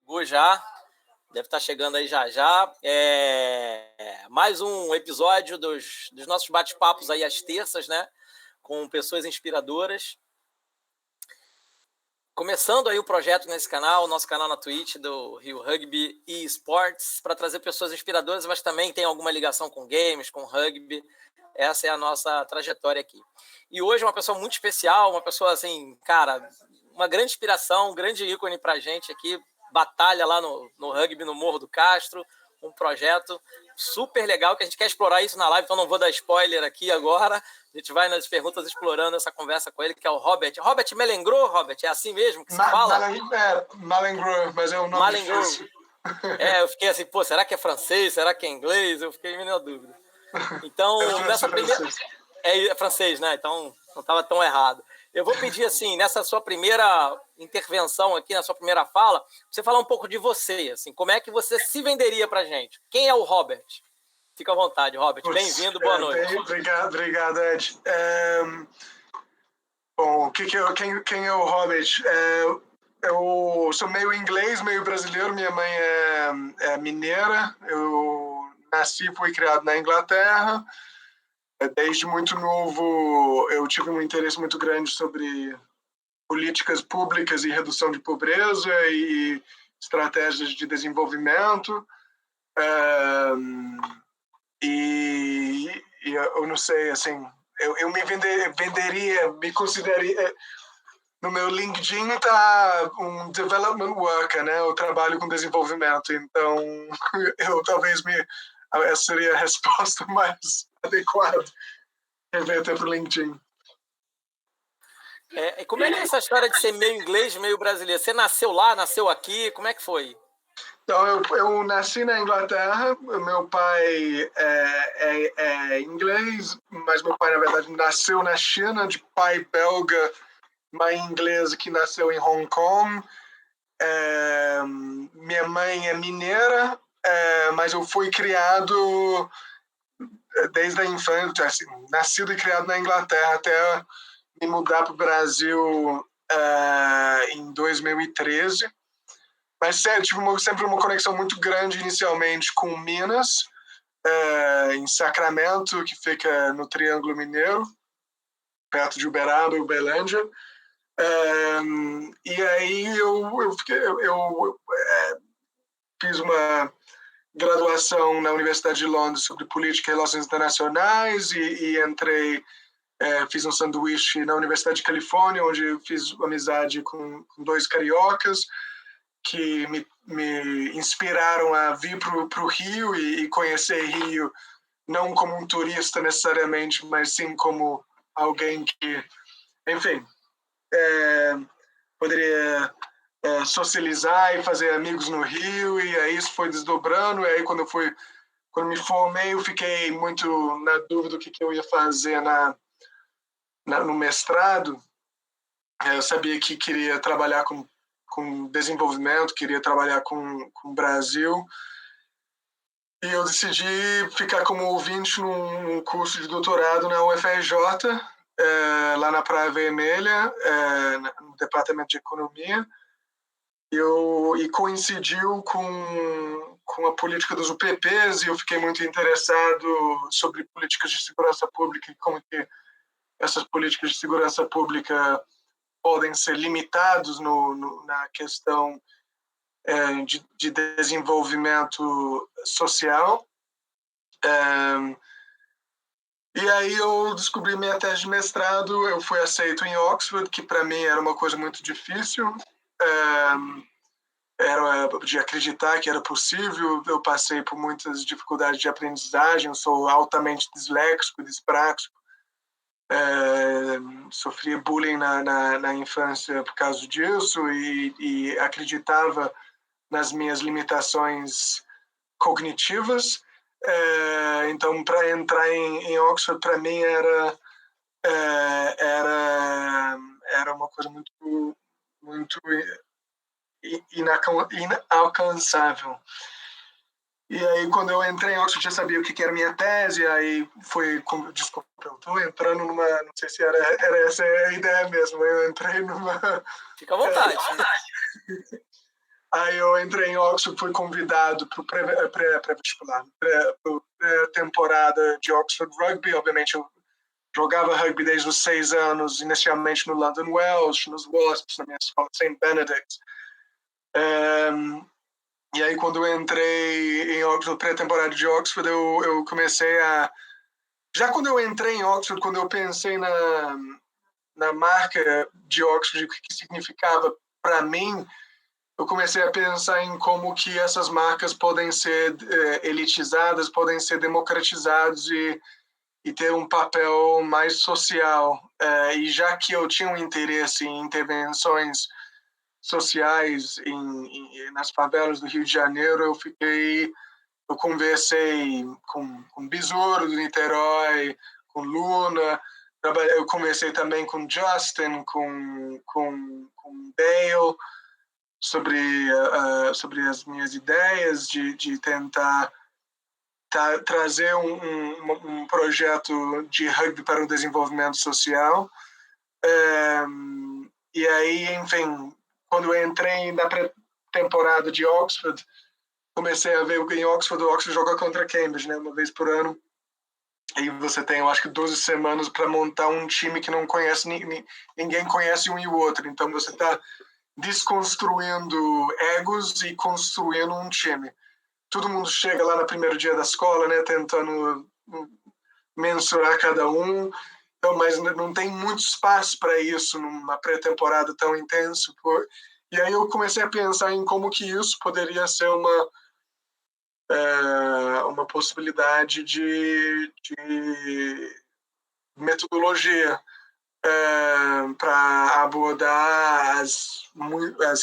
Chegou já, deve estar chegando aí já já. Mais um episódio dos nossos bate-papos aí às terças, né? Com pessoas inspiradoras. Começando aí o projeto nesse canal, o nosso canal na Twitch do Rio Rugby e Esportes, para trazer pessoas inspiradoras, mas também tem alguma ligação com games, com rugby. Essa é a nossa trajetória aqui. E hoje uma pessoa muito especial, uma pessoa assim, cara, uma grande inspiração, um grande ícone para a gente aqui, batalha lá no rugby, no Morro do Castro, um projeto super legal que a gente quer explorar isso na live, então não vou dar spoiler aqui agora. A gente vai nas perguntas explorando essa conversa com ele, que é o Robert. Robert Melengro, Robert, é assim mesmo que se fala? Malengro, mas é um nome difícil. Eu fiquei assim, pô, será que é francês? Será que é inglês? Eu fiquei meio na dúvida. Então, nessa primeira... É francês, né? Então, não estava tão errado. Eu vou pedir, assim, nessa sua primeira intervenção aqui, na sua primeira fala, você falar um pouco de você, assim, como é que você se venderia pra gente? Quem é o Robert? Fica à vontade, Robert. Bem-vindo, boa noite. Obrigado, Ed. Bom, quem é o Robert? Eu sou meio inglês, meio brasileiro. Minha mãe é mineira. Eu nasci e fui criado na Inglaterra. Desde muito novo, eu tive um interesse muito grande sobre políticas públicas e redução de pobreza e estratégias de desenvolvimento. E eu não sei, assim, eu me venderia, me consideraria... No meu LinkedIn está um development worker, né? Eu trabalho com desenvolvimento, então essa seria a resposta mais adequada. Reverter para o LinkedIn. E como é que é essa história de ser meio inglês, meio brasileiro? Você nasceu lá, nasceu aqui? Como é que foi? Então, eu nasci na Inglaterra. Meu pai é inglês, mas meu pai, na verdade, nasceu na China, de pai belga, mãe inglesa, que nasceu em Hong Kong. Minha mãe é mineira, mas eu fui criado desde a infância, assim, nascido e criado na Inglaterra até me mudar para o Brasil em 2013. Mas sério, tive sempre uma conexão muito grande inicialmente com Minas, em Sacramento, que fica no Triângulo Mineiro, perto de Uberaba e Uberlândia. E aí eu fiz uma graduação na Universidade de Londres sobre política e relações internacionais e entrei, fiz um sanduíche na Universidade de Califórnia, onde fiz amizade com dois cariocas que me inspiraram a vir para o Rio e conhecer Rio, não como um turista necessariamente, mas sim como alguém que, enfim, poderia socializar e fazer amigos no Rio, e aí isso foi desdobrando. E aí quando me formei, eu fiquei muito na dúvida do que eu ia fazer no mestrado. Eu sabia que queria trabalhar com desenvolvimento, queria trabalhar com o Brasil, e eu decidi ficar como ouvinte num curso de doutorado na UFRJ, lá na Praia Vermelha, no departamento de economia. E coincidiu com a política dos UPPs, e eu fiquei muito interessado sobre políticas de segurança pública e como que essas políticas de segurança pública podem ser limitados na questão de desenvolvimento social. E aí eu descobri minha tese de mestrado, eu fui aceito em Oxford, que para mim era uma coisa muito difícil, era de acreditar que era possível. Eu passei por muitas dificuldades de aprendizagem, eu sou altamente disléxico, dispraxico, sofria bullying na infância por causa disso, e acreditava nas minhas limitações cognitivas. Então, para entrar em Oxford, para mim era uma coisa muito inalcançável. E aí, quando eu entrei em Oxford, já sabia o que era minha tese. Aí foi, desculpa, eu estou entrando numa, não sei se era essa a ideia mesmo, eu entrei numa... Fica à vontade. Aí eu entrei em Oxford, fui convidado para o pré-vestibular, pré-temporada de Oxford Rugby. Obviamente, eu jogava rugby desde os 6 anos, inicialmente no London Welsh, nos Wasps, na minha escola St. Benedict. E aí, quando eu entrei em Oxford, pré-temporada de Oxford, eu comecei a... Já quando eu entrei em Oxford, quando eu pensei na marca de Oxford, o que significava para mim, eu comecei a pensar em como que essas marcas podem ser elitizadas, podem ser democratizadas e ter um papel mais social. E já que eu tinha um interesse em intervenções sociais nas favelas do Rio de Janeiro, eu conversei com Besouro do Niterói, com Luna, eu conversei também com Justin, com Dale, sobre as minhas ideias de tentar trazer um projeto de rugby para o desenvolvimento social. E aí, enfim, quando eu entrei na pré-temporada de Oxford, comecei a ver em Oxford, o Oxford joga contra Cambridge, né, uma vez por ano. E você tem, eu acho que 12 semanas para montar um time que não conhece, ninguém conhece um e o outro. Então você está desconstruindo egos e construindo um time. Todo mundo chega lá no primeiro dia da escola, né, tentando mensurar cada um, então, mas não tem muito espaço para isso numa pré-temporada tão intensa. E aí eu comecei a pensar em como que isso poderia ser uma possibilidade de metodologia para abordar as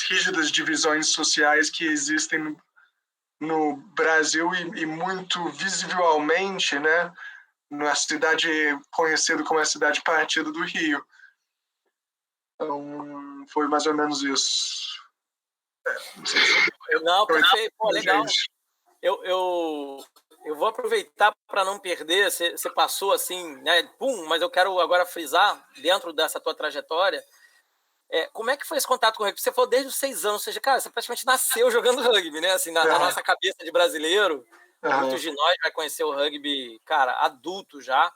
rígidas divisões sociais que existem no Brasil e muito visivelmente, né, na cidade conhecida como a cidade partida do Rio. Então, foi mais ou menos isso. Não sei se não, perfeito. Pô, legal. Eu vou aproveitar para não perder. Você passou assim, né? Pum, mas eu quero agora frisar, dentro dessa tua trajetória, como é que foi esse contato com o rugby? Você falou desde os 6 anos, ou seja, cara, você praticamente nasceu jogando rugby, né? Assim, na nossa cabeça de brasileiro, muitos de nós vai conhecer o rugby, cara, adulto já.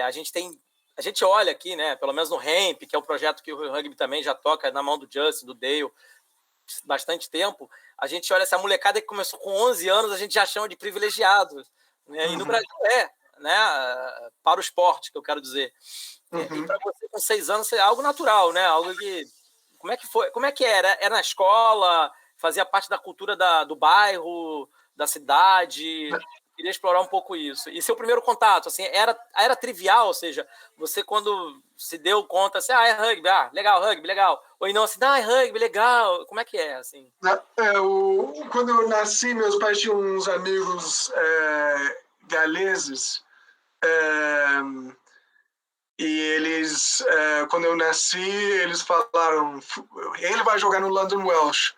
A gente olha aqui, né? Pelo menos no Ramp, que é o projeto que o rugby também já toca na mão do Justin, do Dale, bastante tempo. A gente olha essa molecada que começou com 11 anos, a gente já chama de privilegiados, né? E no Brasil né? Para o esporte, que eu quero dizer. E para você com 6 anos é algo natural, né? Algo que... Como é que foi? Como é que era? Era na escola? Fazia parte da cultura do bairro, da cidade? Queria explorar um pouco isso. E seu primeiro contato, assim, era trivial? Ou seja, você quando se deu conta, assim, é rugby, legal, rugby, legal. Ou não, assim, é rugby, legal. Como é que é, assim? Quando eu nasci, meus pais tinham uns amigos galeses, e eles, quando eu nasci, eles falaram, ele vai jogar no London Welsh.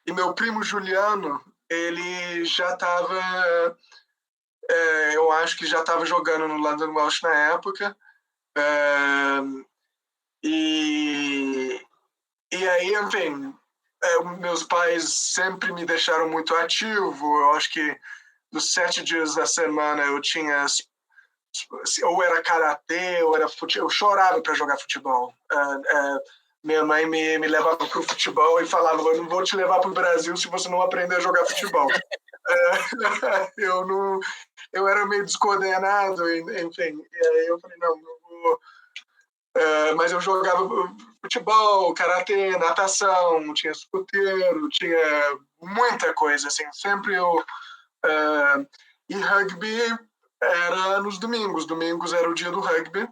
E meu primo Juliano, ele já estava, eu acho que já estava jogando no London Welsh na época. E aí, enfim, meus pais sempre me deixaram muito ativo. Eu acho que dos 7 dias da semana eu tinha, ou era karatê, ou era futebol. Eu chorava para jogar futebol. Minha mãe me levava para o futebol e falava: eu não vou te levar para o Brasil se você não aprender a jogar futebol. Eu era meio descoordenado, enfim. E aí eu falei: não vou. Mas eu jogava futebol, karatê, natação, tinha escoteiro, tinha muita coisa, assim. Sempre eu... e rugby era nos domingos. Domingos era o dia do rugby.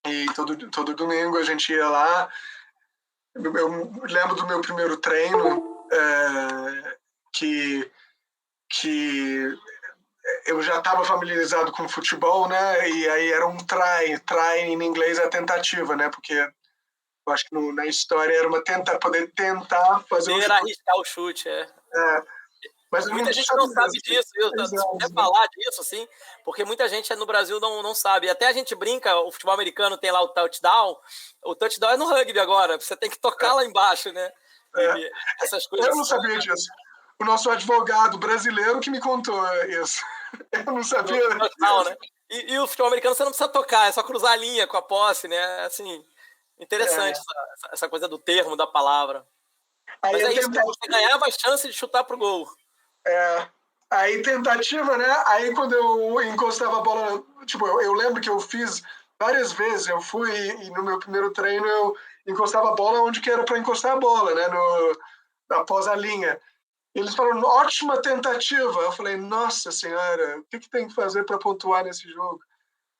E todo domingo a gente ia lá. Eu lembro do meu primeiro treino, que eu já estava familiarizado com futebol, né? E aí era um try. Try em inglês é tentativa, né? Porque eu acho que na história era poder tentar fazer o chute. Arriscar o chute, Mas muita gente não sabe disso, viu? Se quer falar disso, assim, porque muita gente no Brasil não sabe. Até a gente brinca, o futebol americano tem lá o touchdown é no rugby agora, você tem que tocar lá embaixo, né? Essas coisas. Eu não sabia disso. O nosso advogado brasileiro que me contou isso. Eu não sabia. Total, né? E o futebol americano você não precisa tocar, é só cruzar a linha com a posse, né? Assim, interessante essa coisa do termo, da palavra. Aí mas é isso, você ganhava a chance de chutar pro gol. Aí tentativa, né? Aí quando eu encostava a bola, tipo, eu lembro que eu fiz várias vezes, eu fui e no meu primeiro treino eu encostava a bola onde que era para encostar a bola, né? Após a linha. Eles falaram, ótima tentativa. Eu falei, nossa senhora, o que tem que fazer para pontuar nesse jogo?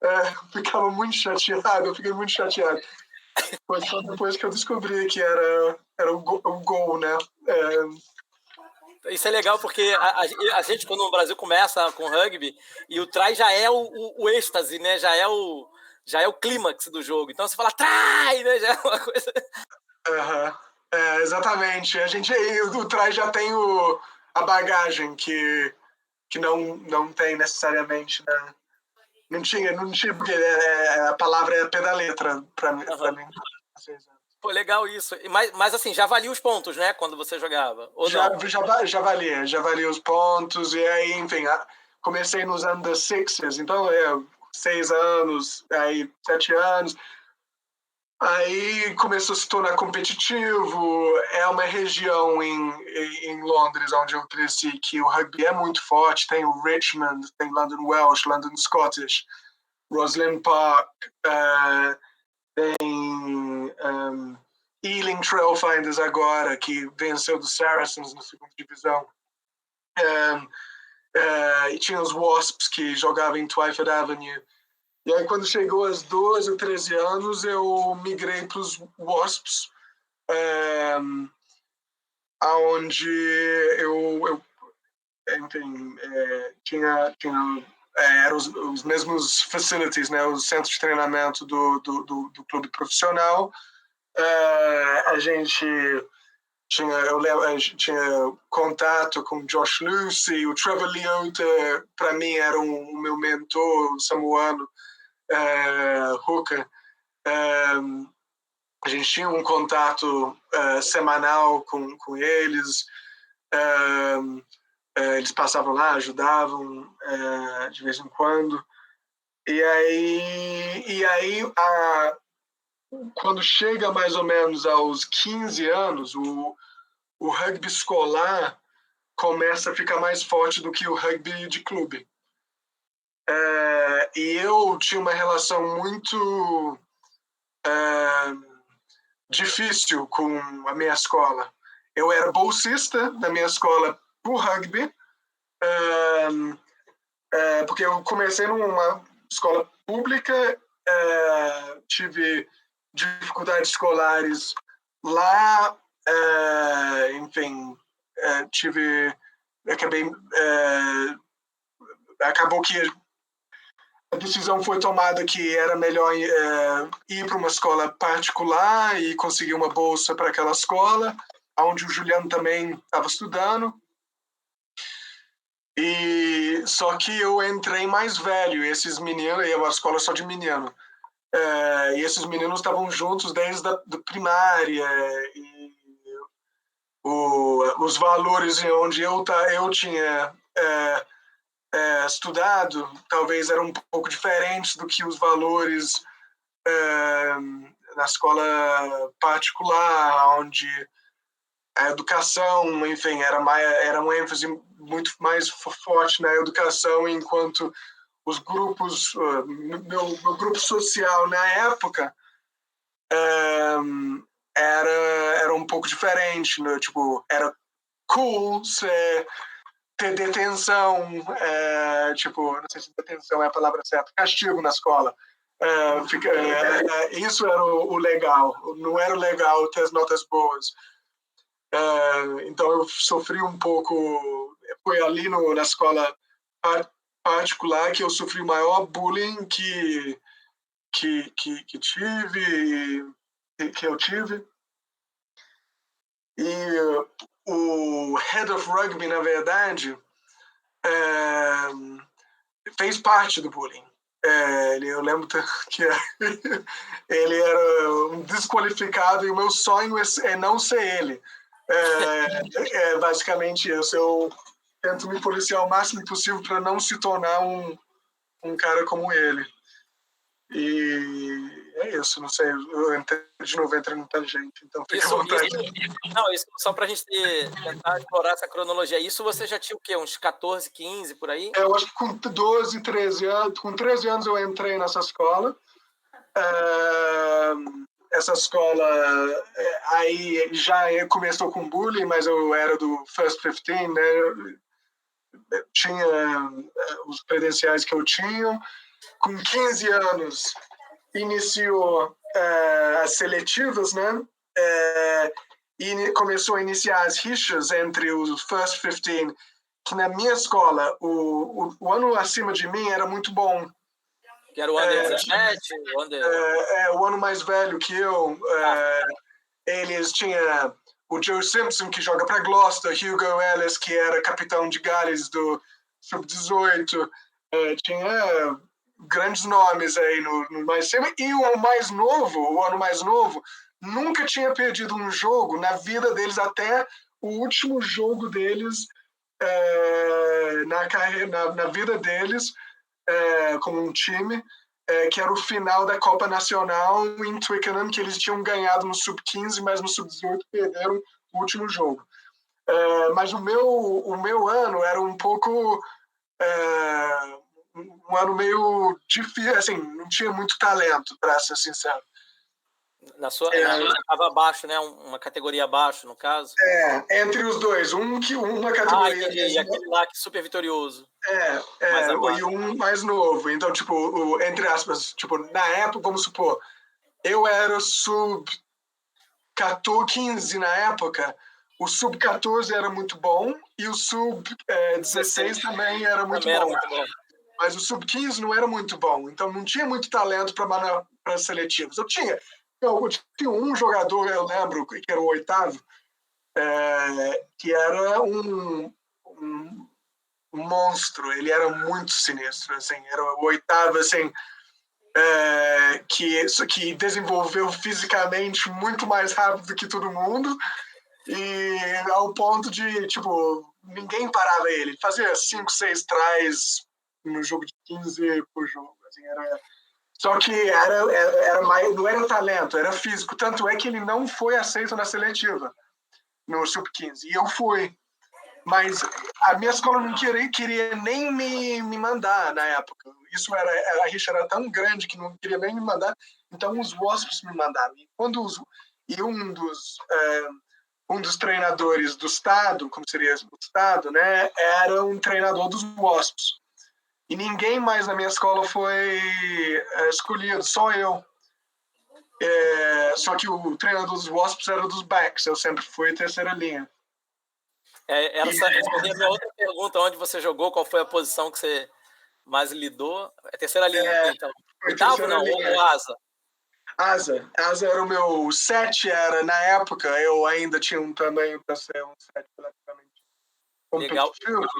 Eu ficava muito chateado, eu fiquei muito chateado. Foi só depois que eu descobri que era o gol, né? Isso é legal porque a gente, quando o Brasil começa com rugby, e o try já é o êxtase, né? Já é o clímax do jogo. Então você fala try, né? Já é uma coisa. Exatamente. O try já tem a bagagem que não tem necessariamente, né? Não tinha porque a palavra é pé da letra para mim. Pô, legal isso. Mas assim, já valia os pontos, né? Quando você jogava? Ou já valia os pontos. E aí, enfim, comecei nos under sixes, então 6 anos, aí 7 anos. Aí começou a se tornar competitivo. É uma região em Londres, onde eu cresci, que o rugby é muito forte. Tem o Richmond, tem London Welsh, London Scottish, Roslyn Park, tem Ealing Trailfinders agora, que venceu do Saracens na segunda divisão. E tinha os Wasps, que jogavam em Twyford Avenue. E aí, quando chegou aos 12 ou 13 anos, eu migrei para os Wasps, onde eu enfim, eram os mesmos facilities, né, os centros de treinamento do clube profissional. A gente tinha contato com o Josh Lucy, o Trevor Leota, para mim era o meu mentor, o samoano, Hooker. A gente tinha um contato semanal com eles. Eles passavam lá, ajudavam de vez em quando. E aí quando chega mais ou menos aos 15 anos, o rugby escolar começa a ficar mais forte do que o rugby de clube. E eu tinha uma relação muito difícil com a minha escola. Eu era bolsista da minha escola por rugby, porque eu comecei numa escola pública, tive dificuldades escolares lá, enfim, acabou que a decisão foi tomada que era melhor ir para uma escola particular e conseguir uma bolsa para aquela escola, onde o Juliano também estava estudando. E só que eu entrei mais velho, esses meninos, e é uma escola só de menino. E esses meninos estavam juntos desde a primária, e os valores onde eu tinha estudado talvez eram um pouco diferentes do que os valores na escola particular, onde a educação, enfim, era uma ênfase muito mais forte na educação, enquanto os grupos, meu grupo social na época era um pouco diferente, né? Tipo, era cool ter detenção, tipo, não sei se detenção é a palavra certa, castigo na escola. Isso era o legal, não era o legal ter as notas boas. Então eu sofri um pouco, foi ali na escola particular que eu sofri o maior bullying que eu tive. E o head of rugby, na verdade, fez parte do bullying. Eu lembro que ele era um desqualificado e o meu sonho é não ser ele. É basicamente isso. Eu tento me policiar o máximo possível para não se tornar um cara como ele. E é isso, não sei. Eu entrei de novo, entrei no tangente, então fica à vontade. Isso só para a gente tentar explorar essa cronologia. Isso você já tinha o quê? Uns 14, 15 por aí? Eu acho que com 12, 13 anos, com 13 anos eu entrei nessa escola. Essa escola aí já começou com bullying, mas eu era do First 15, né? Eu tinha os credenciais que eu tinha. Com 15 anos iniciou as seletivas, né? E começou a iniciar as rixas entre os First 15, que na minha escola, o ano acima de mim era muito bom. Que era o Under 17? O ano mais velho que eu. Eles tinham o Joe Simpson, que joga para Gloucester, Hugo Ellis, que era capitão de Gales do Sub-18. Tinha grandes nomes aí no mais cima. E o ano mais novo, nunca tinha perdido um jogo na vida deles até o último jogo deles na vida deles como um time, que era o final da Copa Nacional em Twickenham, que eles tinham ganhado no Sub-15, mas no Sub-18 perderam o último jogo. Mas o meu ano era um pouco um ano meio difícil, assim, não tinha muito talento, para ser sincero. Estava abaixo, né? Uma categoria abaixo, no caso. Entre os dois. Uma categoria... E aquele lá que super vitorioso. E um mais novo. Então, tipo, entre aspas, tipo, na época, vamos supor, eu era sub-15 na época, o sub-14 era muito bom e o sub-16 também era muito bom. Mas o sub-15 não era muito bom, então não tinha muito talento para seletivos. Eu tinha um jogador, eu lembro, que era o oitavo, que era um monstro. Ele era muito sinistro, assim, era o oitavo, assim, que desenvolveu fisicamente muito mais rápido que todo mundo, e ao ponto de, tipo, ninguém parava ele. Fazia 5, 6 tries no jogo de 15 por jogo, assim, só que não era talento, era físico. Tanto é que ele não foi aceito na seletiva, no Sub-15. E eu fui. Mas a minha escola não queria nem me mandar na época. A rixa era tão grande que não queria nem me mandar. Então os Wasps me mandaram. E um dos treinadores do estado, como seria o estado, né, era um treinador dos Wasps. E ninguém mais na minha escola foi escolhido, só eu. Só que o treinador dos Wasps era dos backs. Eu sempre fui terceira linha. Essa seria a minha outra pergunta: onde você jogou, qual foi a posição que você mais lidou? É terceira linha, então. Oitavo, não? Ou asa? Asa era o meu 7, era na época, eu ainda tinha um tamanho para ser um 7 praticamente competitivo. Legal.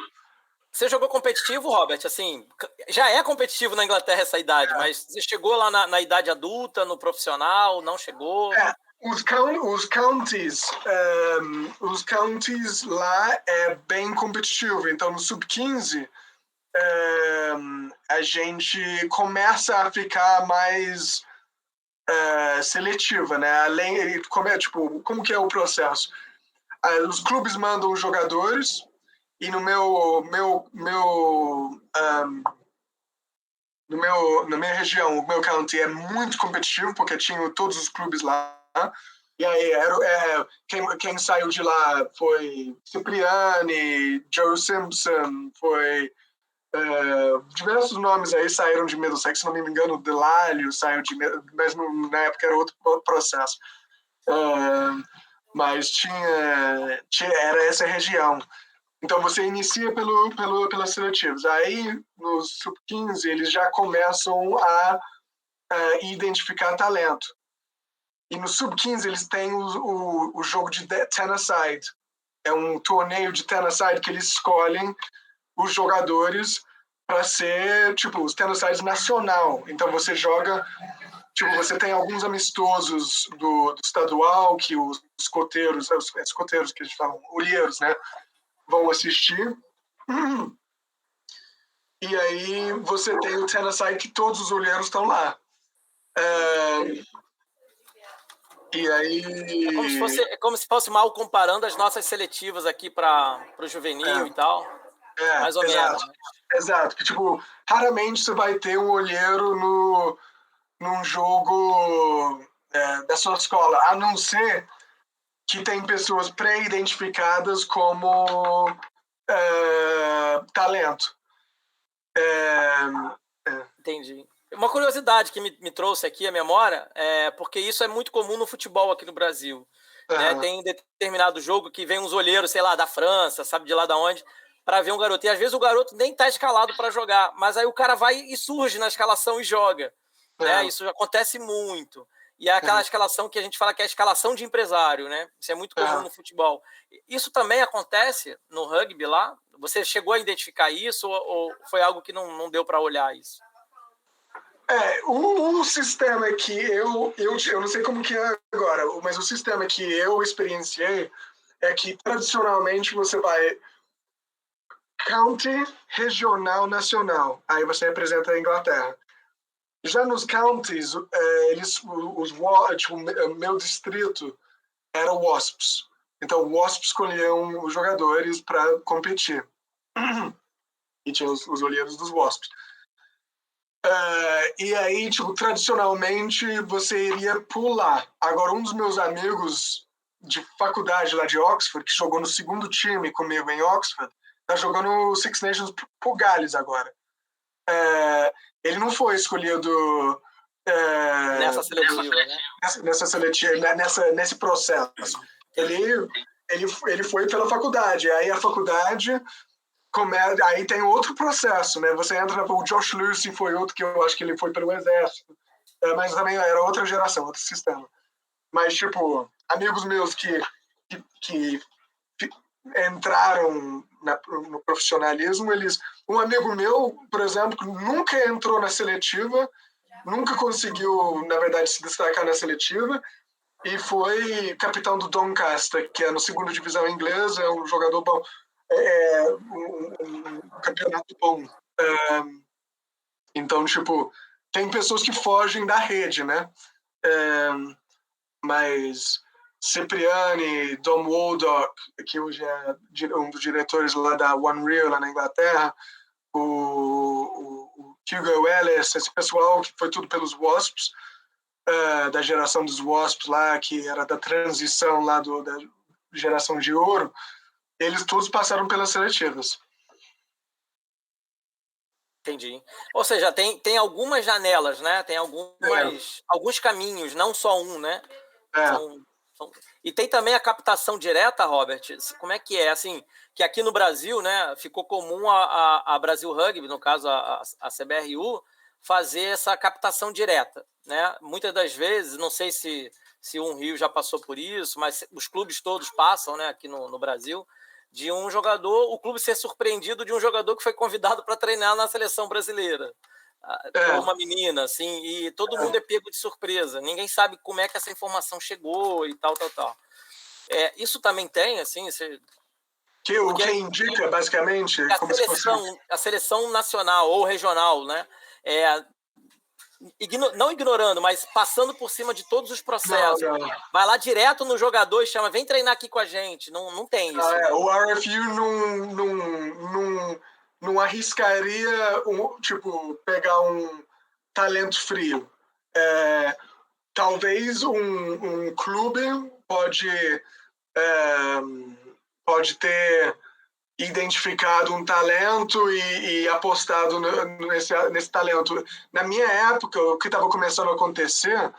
Você jogou competitivo, Robert? Assim, já é competitivo na Inglaterra essa idade, mas você chegou lá na idade adulta, no profissional, não chegou? Os counties lá é bem competitivo. Então, no Sub-15, a gente começa a ficar mais seletiva, né? Além, como que é o processo? Os clubes mandam os jogadores e na minha região, o meu county é muito competitivo, porque tinha todos os clubes lá. E aí, quem saiu de lá foi Cipriani, Joe Simpson, foi diversos nomes aí saíram de Middlesex, se não me engano, o Delalio saiu de Middlesex, mas na época era outro processo. Mas era essa região. Então você inicia pelas seletivas. Aí, nos Sub-15, eles já começam a identificar talento. E no Sub-15 eles têm o jogo de ten-a-side. É um torneio de ten-a-side que eles escolhem os jogadores para ser, tipo, os ten-a-sides nacional. Então você joga Tipo, você tem alguns amistosos do estadual que os escoteiros que a gente fala, olheiros, né, vão assistir. E aí você tem o Tennessee que todos os olheiros estão lá. E aí... É como se fosse mal comparando as nossas seletivas aqui para o juvenil e tal. Mais ou exato, menos. Né? Exato. Que, tipo, raramente você vai ter um olheiro num jogo da sua escola, a não ser que tem pessoas pré-identificadas como talento. Entendi. Uma curiosidade que me trouxe aqui à memória, porque isso é muito comum no futebol aqui no Brasil. Né? Tem um determinado jogo que vem uns olheiros, sei lá, da França, sabe de lá da onde, para ver um garoto. E às vezes o garoto nem tá escalado para jogar, mas aí o cara vai e surge na escalação e joga. Né? Isso acontece muito. E é aquela escalação que a gente fala que é a escalação de empresário, né? Isso é muito comum no futebol. Isso também acontece no rugby lá? Você chegou a identificar isso ou foi algo que não deu para olhar isso? Um sistema que eu não sei como que é agora, mas o sistema que eu experienciei é que tradicionalmente você vai county, regional, nacional. Aí você representa a Inglaterra. Já nos counties, tipo, meu distrito era o Wasps. Então, o Wasps escolhiam os jogadores para competir. E tinha os olheiros dos Wasps. E aí, tipo, tradicionalmente, você iria pular. Agora, um dos meus amigos de faculdade lá de Oxford, que jogou no segundo time comigo em Oxford, tá jogando o Six Nations pro Gales agora. Ele não foi escolhido nessa seletiva, né? Nesse processo. Ele foi pela faculdade. Aí a faculdade aí tem outro processo, né? Você entra o Josh Lucy foi outro que eu acho que ele foi pelo exército, mas também era outra geração, outro sistema. Mas tipo, amigos meus que entraram no profissionalismo, um amigo meu, por exemplo, nunca entrou na seletiva, nunca conseguiu, na verdade, se destacar na seletiva, e foi capitão do Doncaster, que é no segunda divisão inglesa, é um jogador bom, um campeonato bom. Então, tipo, tem pessoas que fogem da rede, né? Mas Cipriani, Dom Waldock, que hoje é um dos diretores lá da One Real, lá na Inglaterra, o Hugo Ellis, esse pessoal que foi tudo pelos Wasps, da geração dos Wasps lá, que era da transição lá da geração de ouro, eles todos passaram pelas seletivas. Entendi. Ou seja, tem algumas janelas, né? Tem alguns caminhos, não só um, né? E tem também a captação direta, Robert. Como é que é? Assim, que aqui no Brasil, né, ficou comum a Brasil Rugby, no caso a CBRU, fazer essa captação direta, né? Muitas das vezes, não sei se um Rio já passou por isso, mas os clubes todos passam, né, aqui no Brasil, de um jogador, o clube ser surpreendido de um jogador que foi convidado para treinar na seleção brasileira. Ou uma menina, assim, e todo mundo é pego de surpresa. Ninguém sabe como é que essa informação chegou e tal. Isso também tem, assim... O que indica, basicamente... A seleção nacional ou regional, né? Não ignorando, mas passando por cima de todos os processos. Não. Vai lá direto no jogador e chama, vem treinar aqui com a gente. Não tem isso. O RFU não arriscaria, tipo, pegar um talento frio. Talvez um clube pode ter identificado um talento e apostado nesse talento. Na minha época, o que estava começando a acontecer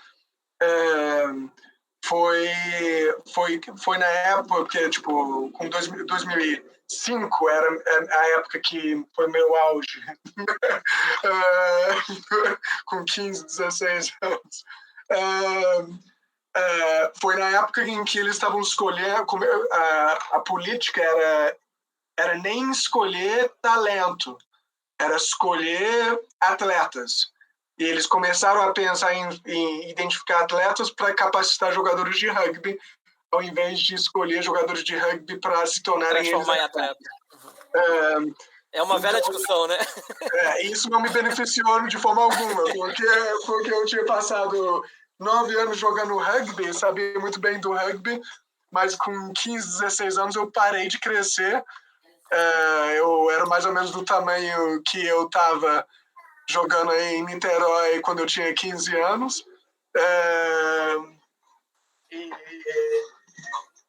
foi na época, tipo, com 2005 era a época que foi meu auge, com 15, 16 anos. Foi na época em que eles estavam escolhendo, a política era nem escolher talento, era escolher atletas. E eles começaram a pensar em identificar atletas para capacitar jogadores de rugby, ao invés de escolher jogadores de rugby para se tornarem eles transformar em atleta. É uma velha discussão, né? Isso não me beneficiou de forma alguma, porque eu tinha passado 9 anos jogando rugby, sabia muito bem do rugby, mas com 15, 16 anos eu parei de crescer. Eu era mais ou menos do tamanho que eu estava jogando aí em Niterói quando eu tinha 15 anos.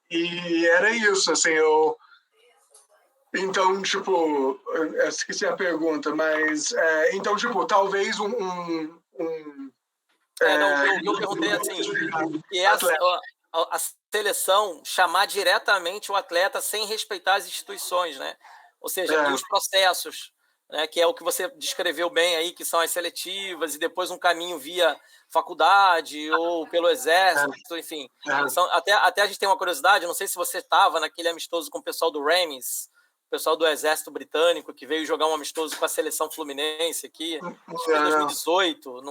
E era isso, assim, Então, tipo, eu esqueci a pergunta, mas... então, tipo, talvez não, eu perguntei assim, que a seleção chamar diretamente o atleta sem respeitar as instituições, né? Ou seja, e os processos, né? Que é o que você descreveu bem aí, que são as seletivas e depois um caminho via faculdade ou pelo exército, enfim. Até a gente tem uma curiosidade, não sei se você estava naquele amistoso com o pessoal do Ramis, o pessoal do exército britânico, que veio jogar um amistoso com a seleção fluminense aqui, acho que foi em 2018,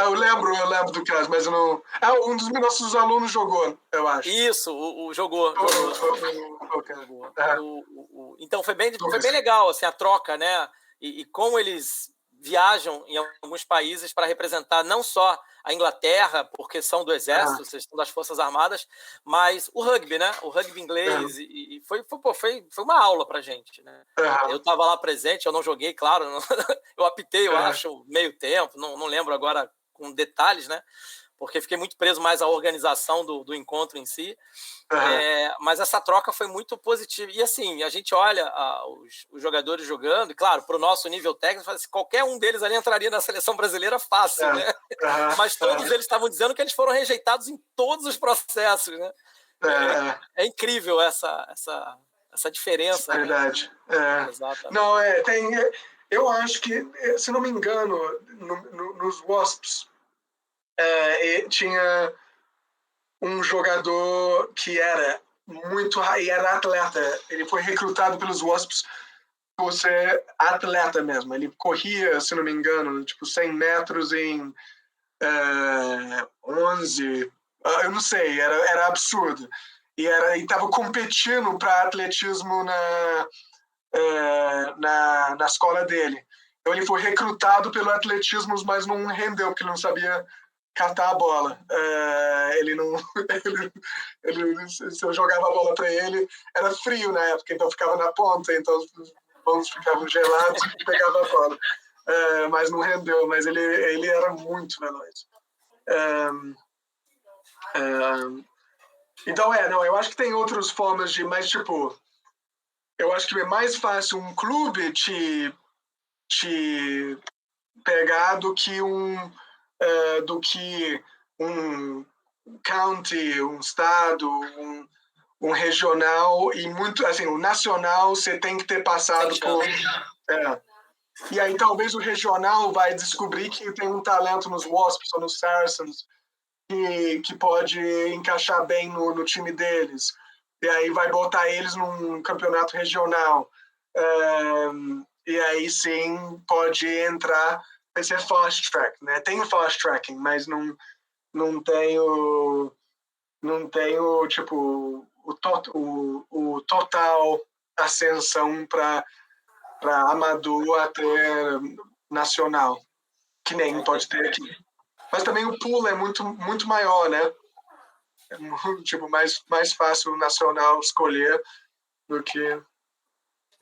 eu lembro do caso, mas eu não... um dos nossos alunos jogou, eu acho. Isso, jogou. Então foi bem legal assim, a troca, né? E como eles viajam em alguns países para representar não só a Inglaterra, porque são do exército, vocês são das Forças Armadas, mas o rugby, né? O rugby inglês. E foi uma aula pra gente, né? Eu estava lá presente, eu não joguei, claro, eu apitei, eu acho, meio tempo, não lembro agora com detalhes, né? Porque fiquei muito preso mais à organização do encontro em si. Mas essa troca foi muito positiva. E assim, a gente olha os jogadores jogando, e claro, para o nosso nível técnico, assim, qualquer um deles ali entraria na seleção brasileira fácil, né? Mas todos eles estavam dizendo que eles foram rejeitados em todos os processos, né? É incrível essa diferença. Verdade. Né? Exatamente. Não, eu acho que, se não me engano, nos Wasps, tinha um jogador que era atleta. Ele foi recrutado pelos Wasps por ser atleta mesmo. Ele corria, se não me engano, tipo 100 metros em 11. Eu não sei, era absurdo. E estava competindo para atletismo na escola dele. Então ele foi recrutado pelo atletismo, mas não rendeu, porque ele não sabia catar a bola. Ele não... se eu jogava a bola para ele, era frio na época, então ficava na ponta, então os mãos ficavam gelados e pegava a bola. Mas não rendeu, mas ele era muito veloz. Então, eu acho que tem outras formas de... Mas, tipo, eu acho que é mais fácil um clube te pegar do que um county, um estado, um regional, e muito, assim, o nacional você tem que ter passado por... E aí talvez o regional vai descobrir que tem um talento nos Wasps ou nos Saracens que pode encaixar bem no time deles. E aí vai botar eles num campeonato regional. E aí sim pode entrar, vai ser fast track, né? Tem o fast tracking, mas não tem tipo o total ascensão para amador até nacional, que nem pode ter aqui. Mas também o pool é muito, muito maior, né? É tipo, mais fácil o nacional escolher do que...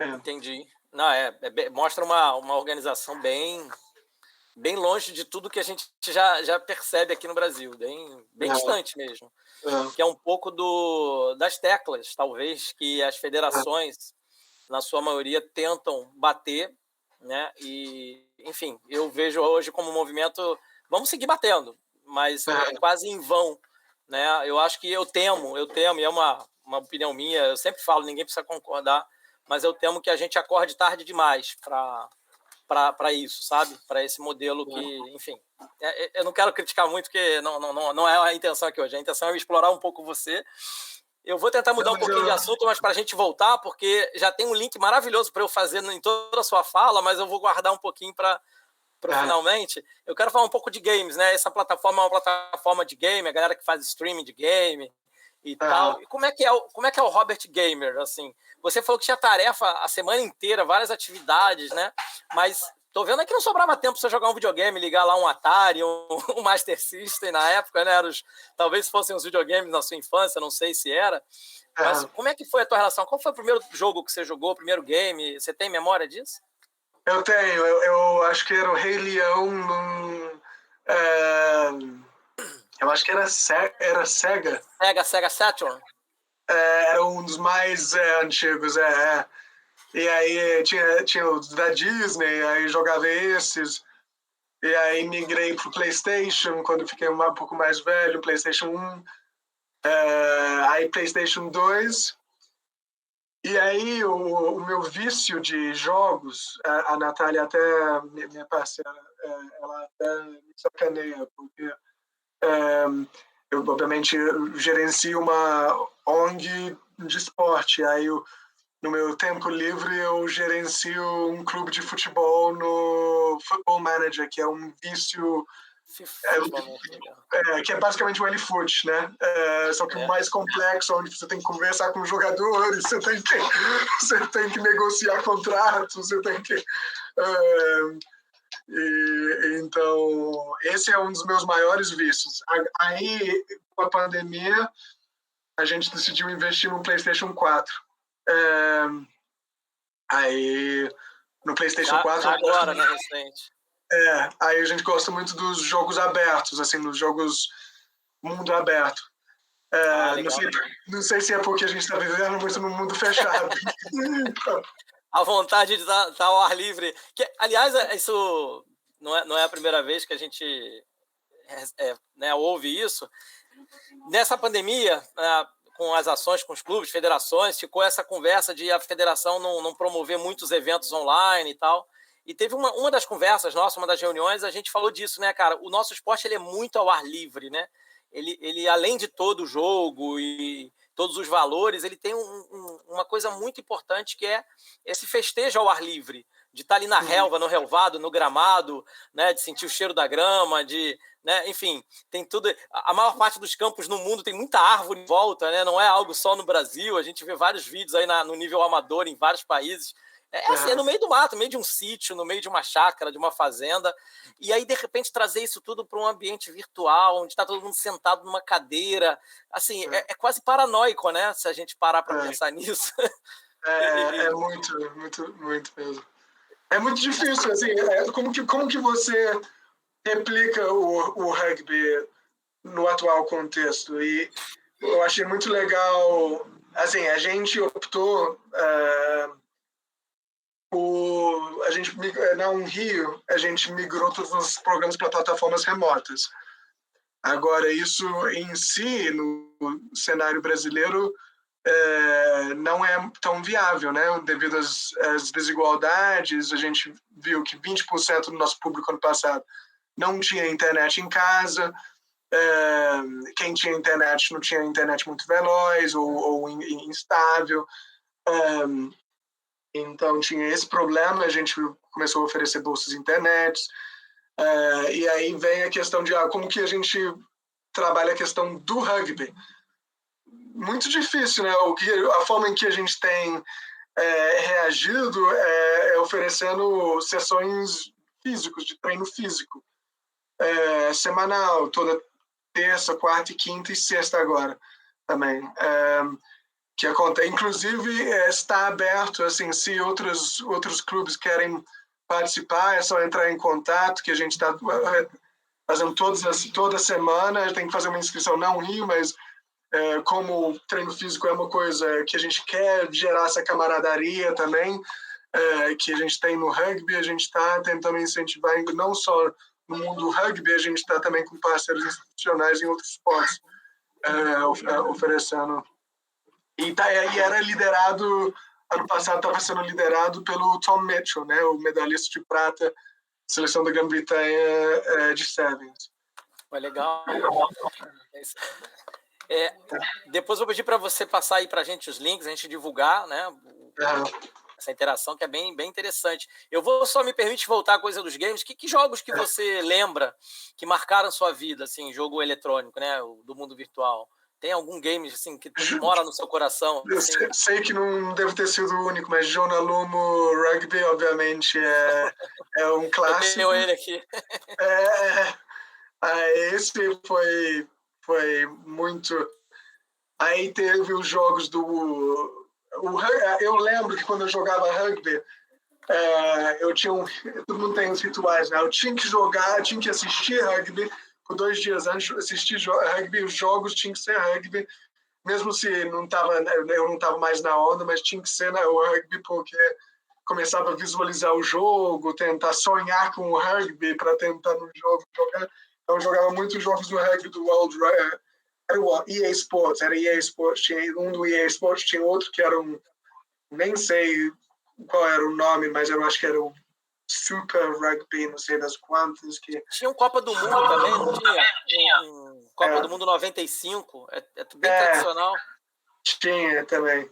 Entendi. Não, mostra uma organização bem longe de tudo que a gente já percebe aqui no Brasil, bem distante mesmo. Que é um pouco das teclas, talvez, que as federações, na sua maioria, tentam bater, né? E, enfim, eu vejo hoje como um movimento, vamos seguir batendo, mas quase em vão, né? Eu acho que eu temo, e é uma opinião minha, eu sempre falo, ninguém precisa concordar, mas eu temo que a gente acorde tarde demais para isso, sabe? Para esse modelo que, enfim, eu não quero criticar muito, porque não é a intenção aqui hoje. A intenção é explorar um pouco você. Eu vou tentar mudar um pouquinho de assunto, mas para a gente voltar, porque já tem um link maravilhoso para eu fazer em toda a sua fala, mas eu vou guardar um pouquinho para finalmente, eu quero falar um pouco de games, né? Essa plataforma é uma plataforma de game, a galera que faz streaming de game e tal. E como é que é o Robert Gamer, assim? Você falou que tinha tarefa a semana inteira, várias atividades, né? Mas tô vendo aqui não sobrava tempo pra você jogar um videogame, ligar lá um Atari, um Master System na época, né? Talvez fossem os videogames na sua infância, não sei se era. Mas como é que foi a tua relação? Qual foi o primeiro jogo que você jogou, o primeiro game? Você tem memória disso? Eu tenho, eu acho que era o Rei Leão eu acho que era Sega. Sega Saturn? Era um dos mais antigos, E aí tinha os da Disney, aí jogava esses. E aí migrei pro PlayStation quando fiquei um pouco mais velho, PlayStation 1. Aí PlayStation 2. E aí o meu vício de jogos, a Natália até, minha parceira, ela até me sacaneia, porque eu obviamente gerencio uma ONG de esporte, aí no meu tempo livre eu gerencio um clube de futebol no Football Manager, que é um vício que é basicamente um L-Foot, né? Só que mais complexo, onde você tem que conversar com os jogadores, você tem que negociar contratos, você tem que... então, esse é um dos meus maiores vícios. Aí, com a pandemia, a gente decidiu investir no PlayStation 4. Aí, no PlayStation 4... agora, né, recente. Aí a gente gosta muito dos jogos abertos, assim, dos jogos mundo aberto. Não sei se é porque a gente está vivendo muito no mundo fechado. A vontade de estar ao ar livre. Que, aliás, isso não é a primeira vez que a gente ouve isso. Nessa pandemia, com as ações com os clubes, federações, ficou essa conversa de a federação não promover muitos eventos online e tal. E teve uma das conversas nossas, uma das reuniões, a gente falou disso, né, cara? O nosso esporte ele é muito ao ar livre, né? Ele além de todo o jogo e todos os valores, ele tem uma coisa muito importante que é esse festejo ao ar livre, de estar ali na relva, no relvado, no gramado, né, de sentir o cheiro da grama, né, enfim, tem tudo. A maior parte dos campos no mundo tem muita árvore em volta, né? Não é algo só no Brasil. A gente vê vários vídeos aí no nível amador em vários países. É no meio do mato, no meio de um sítio, no meio de uma chácara, de uma fazenda. E aí, de repente, trazer isso tudo para um ambiente virtual, onde está todo mundo sentado numa cadeira. Assim, é quase paranoico, né? Se a gente parar para pensar nisso. É muito, muito, muito mesmo. É muito difícil, assim, como que você replica o rugby no atual contexto? E eu achei muito legal, assim, a gente optou na Unrio, a gente migrou todos os programas para plataformas remotas. Agora, isso em si, no cenário brasileiro, não é tão viável, né? Devido às desigualdades, a gente viu que 20% do nosso público ano passado não tinha internet em casa, quem tinha internet não tinha internet muito veloz ou instável, então tinha esse problema, a gente começou a oferecer bolsas de internet, e aí vem a questão de como que a gente trabalha a questão do rugby. Muito difícil, né? A forma em que a gente tem reagido é oferecendo sessões físicas, de treino físico, semanal, toda terça, quarta, quinta e sexta agora também. Que acontece, inclusive está aberto, assim, se outros clubes querem participar, é só entrar em contato, que a gente está fazendo toda semana, tem que fazer uma inscrição não Rio, mas como o treino físico é uma coisa que a gente quer gerar essa camaraderia também, que a gente tem no rugby, a gente está tentando incentivar não só no mundo do rugby, a gente está também com parceiros institucionais em outros esportes, oferecendo. E era liderado, ano passado estava sendo liderado pelo Tom Mitchell, né, o medalhista de prata, seleção da Grã-Bretanha de Sevens. Foi legal. Depois eu vou pedir para você passar aí para a gente os links, a gente divulgar, né? essa interação que é bem, bem interessante. Eu vou só me permite voltar à coisa dos games. Que jogos que você lembra que marcaram sua vida, assim, jogo eletrônico, né, do mundo virtual? Tem algum game assim que mora no seu coração? Eu Assim? sei que não deve ter sido o único, mas Jonalumo Rugby, obviamente, é um clássico. Eu tenho ele aqui. Esse foi muito... Aí teve os jogos eu lembro que quando eu jogava rugby, eu tinha todo mundo tem os rituais, né? Eu tinha que jogar, tinha que assistir rugby por 2 dias antes, assistir rugby, os jogos tinham que ser rugby, mesmo se eu não estava mais na onda, mas tinha que ser o rugby, porque começava a visualizar o jogo, tentar sonhar com o rugby para tentar no jogo jogar. Então eu jogava muitos jogos do rugby do World Rugby. Era o EA Sports, tinha um do EA Sports, tinha outro que era nem sei qual era o nome, mas eu acho que era o Super Rugby, não sei das quantas. Tinha um Copa do Mundo também, não tinha? Copa do Mundo 95, é bem tradicional. Tinha também.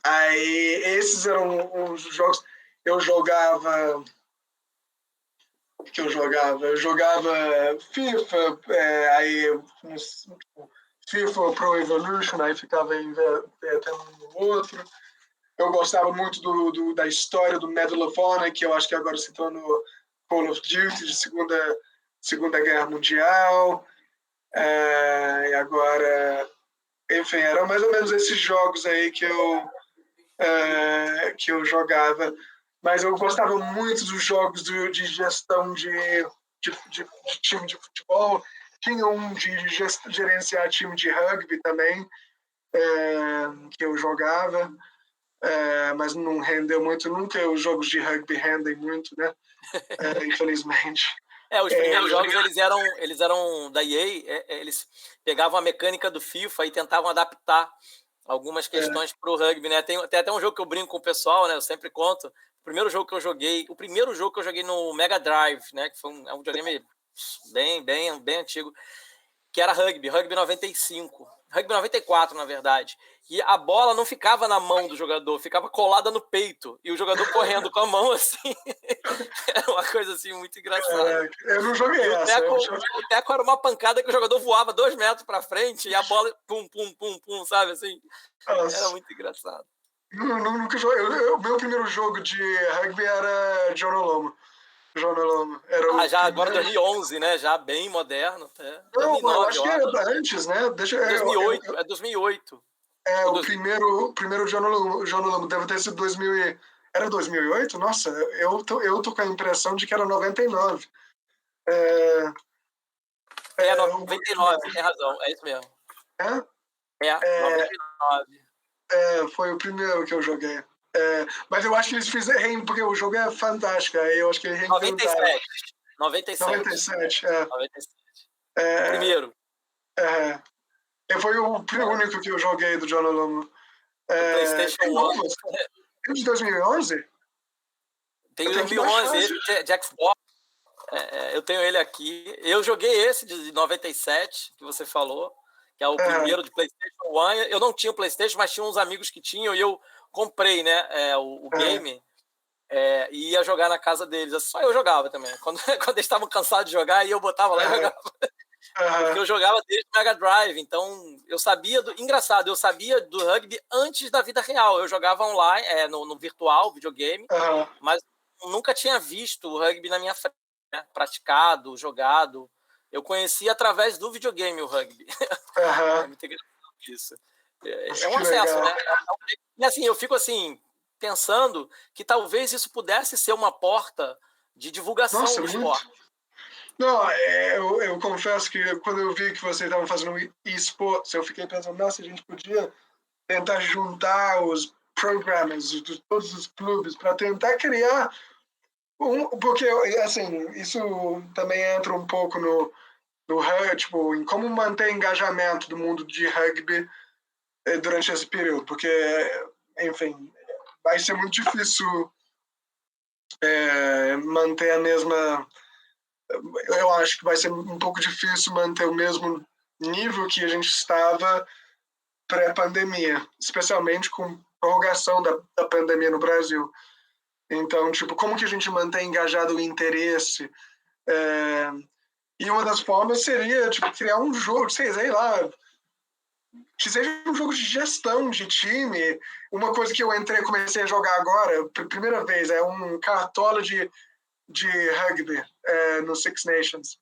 Aí esses eram os jogos. Eu jogava FIFA, aí FIFA Pro Evolution, aí ficava até um no outro. Eu gostava muito da história do Medal of Honor, que eu acho que agora se tornou Call of Duty de Segunda Guerra Mundial. E agora, enfim, eram mais ou menos esses jogos aí que eu jogava. Mas eu gostava muito dos jogos de gestão de time de futebol. Tinha um de gerenciar time de rugby também, que eu jogava, mas não rendeu muito nunca. Os jogos de rugby rendem muito, né? Infelizmente. Os primeiros jogos eles eram da EA, eles pegavam a mecânica do FIFA e tentavam adaptar algumas questões para o rugby, né? Tem até um jogo que eu brinco com o pessoal, né? Eu sempre conto. O primeiro jogo que eu joguei no Mega Drive, né? Que foi um videogame bem antigo, que era rugby 95. Rugby 94, na verdade. E a bola não ficava na mão do jogador, ficava colada no peito. E o jogador correndo com a mão assim. Era uma coisa assim muito engraçada. Eu não joguei essa. O teco era uma pancada que o jogador voava 2 metros para frente e a bola pum, sabe assim? Nossa. Era muito engraçado. Nunca joguei. O meu primeiro jogo de rugby era Jonalumo. Já agora 2011, né? Já bem moderno. Não, 2009, eu acho que era antes, né? 2008, é 2008. O primeiro Jonalumo deve ter sido 2000 Era 2008? Nossa, eu tô com a impressão de que era 99. 99, tem razão, é isso mesmo. 99. Foi o primeiro que eu joguei. Mas eu acho que eles fizeram, porque o jogo é fantástico. Aí eu acho que eles reinventaram. 97. O primeiro. Foi o único que eu joguei do Jonalumo. PlayStation 1. Tem de 2011? Tem o 2011, esse de Xbox. Eu tenho ele aqui. Eu joguei esse de 97, que você falou, que é o primeiro de PlayStation 1. Eu não tinha o PlayStation, mas tinha uns amigos que tinham, e eu comprei, né, o game, e ia jogar na casa deles. Só eu jogava também. Quando eles estavam cansados de jogar, aí eu botava lá e jogava. Porque eu jogava desde o Mega Drive, então eu sabia engraçado, eu sabia do rugby antes da vida real. Eu jogava online, no virtual, videogame, mas nunca tinha visto o rugby na minha frente, né? Praticado, jogado. Eu conheci através do videogame o rugby. É muito engraçado isso. É um acesso, né? E assim, eu fico assim, pensando que talvez isso pudesse ser uma porta de divulgação do esporte. Não, eu confesso que quando eu vi que vocês estavam fazendo esportes, eu fiquei pensando, nossa, a gente podia tentar juntar os programmers de todos os clubes para tentar criar porque, assim, isso também entra um pouco no rugby, em como manter engajamento do mundo de rugby durante esse período, porque, enfim, vai ser muito difícil manter a mesma... Eu acho que vai ser um pouco difícil manter o mesmo nível que a gente estava pré-pandemia, especialmente com prorrogação da pandemia no Brasil. Então, tipo, como que a gente mantém engajado o interesse? E uma das formas seria, tipo, criar um jogo, sei lá, que seja um jogo de gestão de time. Uma coisa que eu comecei a jogar agora, primeira vez, é um cartola de rugby no Six Nations.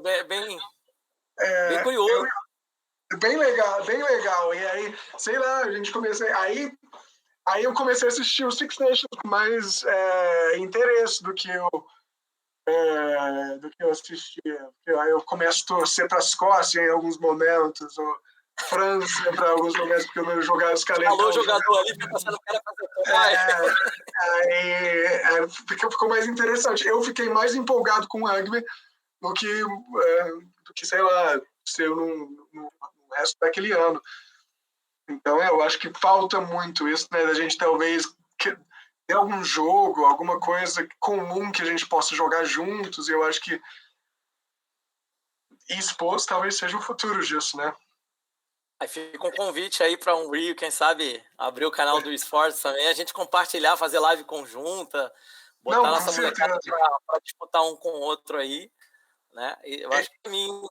Bem curioso. Bem legal. E aí, sei lá, a gente comecei... Aí eu comecei a assistir o Six Nations com mais interesse do que eu assistia. Aí eu começo a torcer para a Escócia em alguns momentos, ou França para alguns momentos, porque eu jogava os caras. Alô, jogador ali, fica passando o cara fazer aí ficou mais interessante. Eu fiquei mais empolgado com o rugby do que sei lá, ser no resto daquele ano. Então, eu acho que falta muito isso, né? Da gente talvez ter algum jogo, alguma coisa comum que a gente possa jogar juntos. E eu acho que esportes talvez seja o futuro disso, né? Aí fica um convite aí para um Rio, quem sabe abrir o canal do esportes também, a gente compartilhar, fazer live conjunta, botar nossa molecada para disputar um com o outro aí, né? E eu acho que o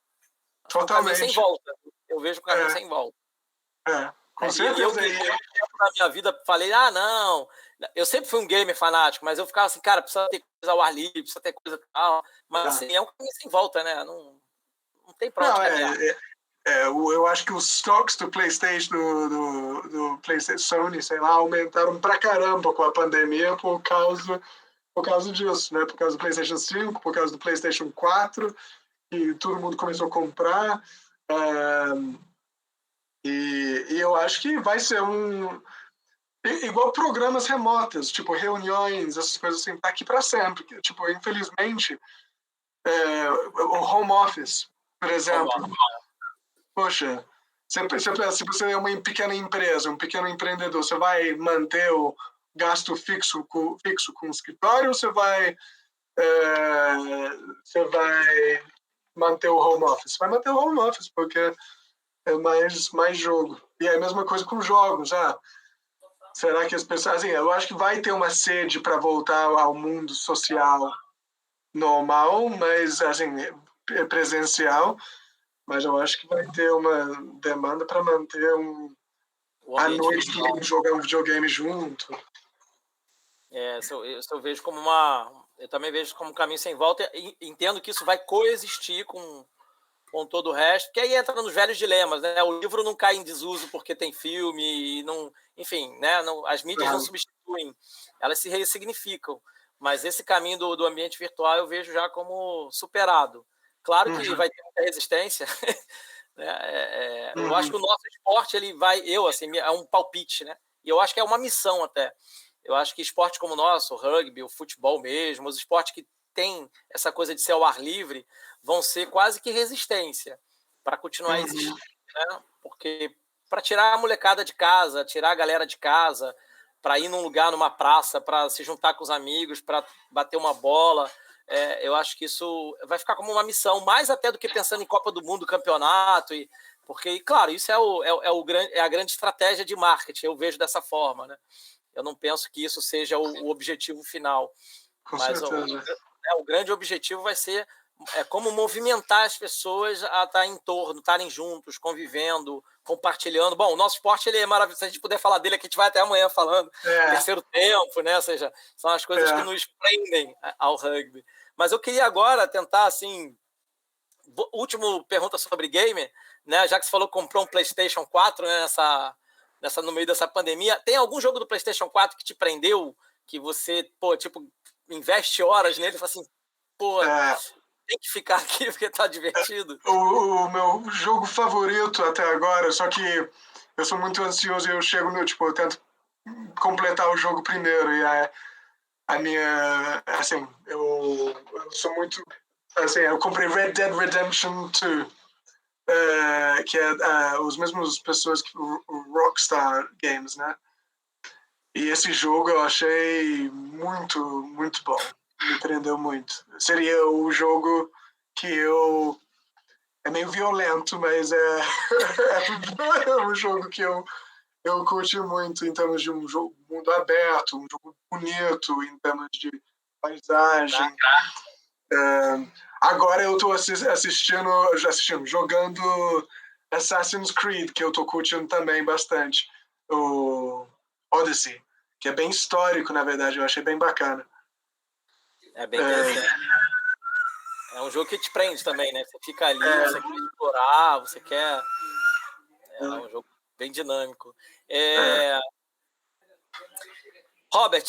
caminho sem volta. Eu vejo o caminho sem volta. Com certeza. Na minha vida, falei, não. Eu sempre fui um gamer fanático, mas eu ficava assim, cara, precisa ter coisa ao ar livre, precisa ter coisa tal. Mas assim, é um caminho sem volta, né? Não tem pra onde caminhar. Eu acho que os stocks do PlayStation, do PlayStation Sony, sei lá, aumentaram pra caramba com a pandemia por causa disso, né? Por causa do PlayStation 5, por causa do PlayStation 4, que todo mundo começou a comprar. E eu acho que vai ser igual programas remotas, tipo reuniões, essas coisas assim, tá aqui para sempre. Tipo, infelizmente, o home office, por exemplo. Poxa, se você é uma pequena empresa, um pequeno empreendedor, você vai manter o gasto fixo com o escritório ou você vai manter o home office? Vai manter o home office, porque é mais jogo. E é a mesma coisa com jogos. Será que as pessoas... Assim, eu acho que vai ter uma sede para voltar ao mundo social normal, mas assim, presencial. Mas eu acho que vai ter uma demanda para manter à noite jogar um videogame junto. Eu vejo como eu também vejo como um caminho sem volta. E entendo que isso vai coexistir com todo o resto, que aí entra nos velhos dilemas, né? O livro não cai em desuso porque tem filme, enfim, né? As mídias não substituem, elas se ressignificam. Mas esse caminho do ambiente virtual eu vejo já como superado. Claro que vai ter muita resistência. Né? Eu acho que o nosso esporte, assim, é um palpite, né? E eu acho que é uma missão até. Eu acho que esporte como o nosso, o rugby, o futebol mesmo, os esportes que têm essa coisa de ser ao ar livre, vão ser quase que resistência para continuar existindo, né? Porque para tirar a molecada de casa, tirar a galera de casa, para ir num lugar, numa praça, para se juntar com os amigos, para bater uma bola, eu acho que isso vai ficar como uma missão, mais até do que pensando em Copa do Mundo, campeonato, porque, claro, isso é a grande estratégia de marketing, eu vejo dessa forma, né? Eu não penso que isso seja o objetivo final. Com mas o grande objetivo vai ser como movimentar as pessoas a estar em torno, estarem juntos, convivendo, compartilhando. Bom, o nosso esporte ele é maravilhoso. Se a gente puder falar dele aqui, a gente vai até amanhã falando. Terceiro tempo, né? Ou seja, são as coisas que nos prendem ao rugby. Mas eu queria agora tentar, assim, última pergunta sobre gamer, né? Já que você falou que comprou um PlayStation 4, né, no meio dessa pandemia, tem algum jogo do PlayStation 4 que te prendeu, que você, investe horas nele e fala assim, tem que ficar aqui porque tá divertido? O meu jogo favorito até agora, só que eu sou muito ansioso e eu chego eu tento completar o jogo primeiro, e a minha, assim, eu sou muito, assim, eu comprei Red Dead Redemption 2, que é os mesmos pessoas que o Rockstar Games, né? E esse jogo eu achei muito, muito bom. Me prendeu muito. Seria o jogo que é meio violento, mas é um jogo que eu eu curti muito em termos de um jogo mundo aberto, um jogo bonito, em termos de paisagem. Agora eu estou jogando Assassin's Creed, que eu estou curtindo também bastante. O Odyssey, que é bem histórico, na verdade, eu achei bem bacana. É bem interessante. É um jogo que te prende também, né? Você fica ali, você quer explorar, você quer... É um jogo bem dinâmico. Robert,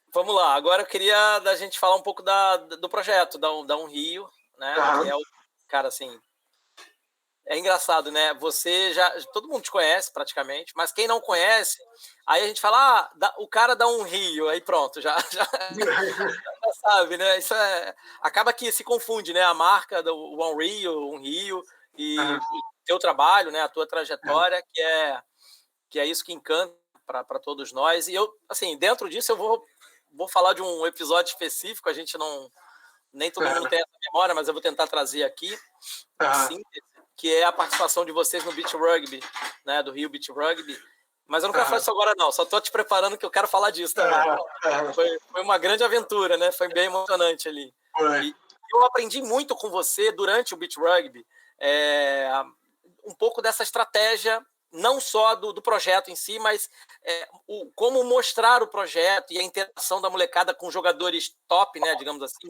vamos lá. Agora eu queria da gente falar um pouco do projeto da Rio, né? Que é o cara assim. É engraçado, né? Você todo mundo te conhece praticamente, mas quem não conhece, aí a gente fala, o cara da Rio, aí pronto, já sabe, né? Isso acaba que se confunde, né? A marca do One Rio e o teu trabalho, né? A tua trajetória, que é isso que encanta para todos nós. E eu, assim, dentro disso eu vou falar de um episódio específico, a gente não... Nem todo mundo tem essa memória, mas eu vou tentar trazer aqui, em síntese, que é a participação de vocês no Beach Rugby, né, do Rio Beach Rugby. Mas eu não quero falar disso agora, não. Só estou te preparando que eu quero falar disso também. Foi uma grande aventura, né? Foi bem emocionante ali. E eu aprendi muito com você durante o Beach Rugby, um pouco dessa estratégia, não só do projeto em si, mas como mostrar o projeto e a interação da molecada com jogadores top, né, digamos assim.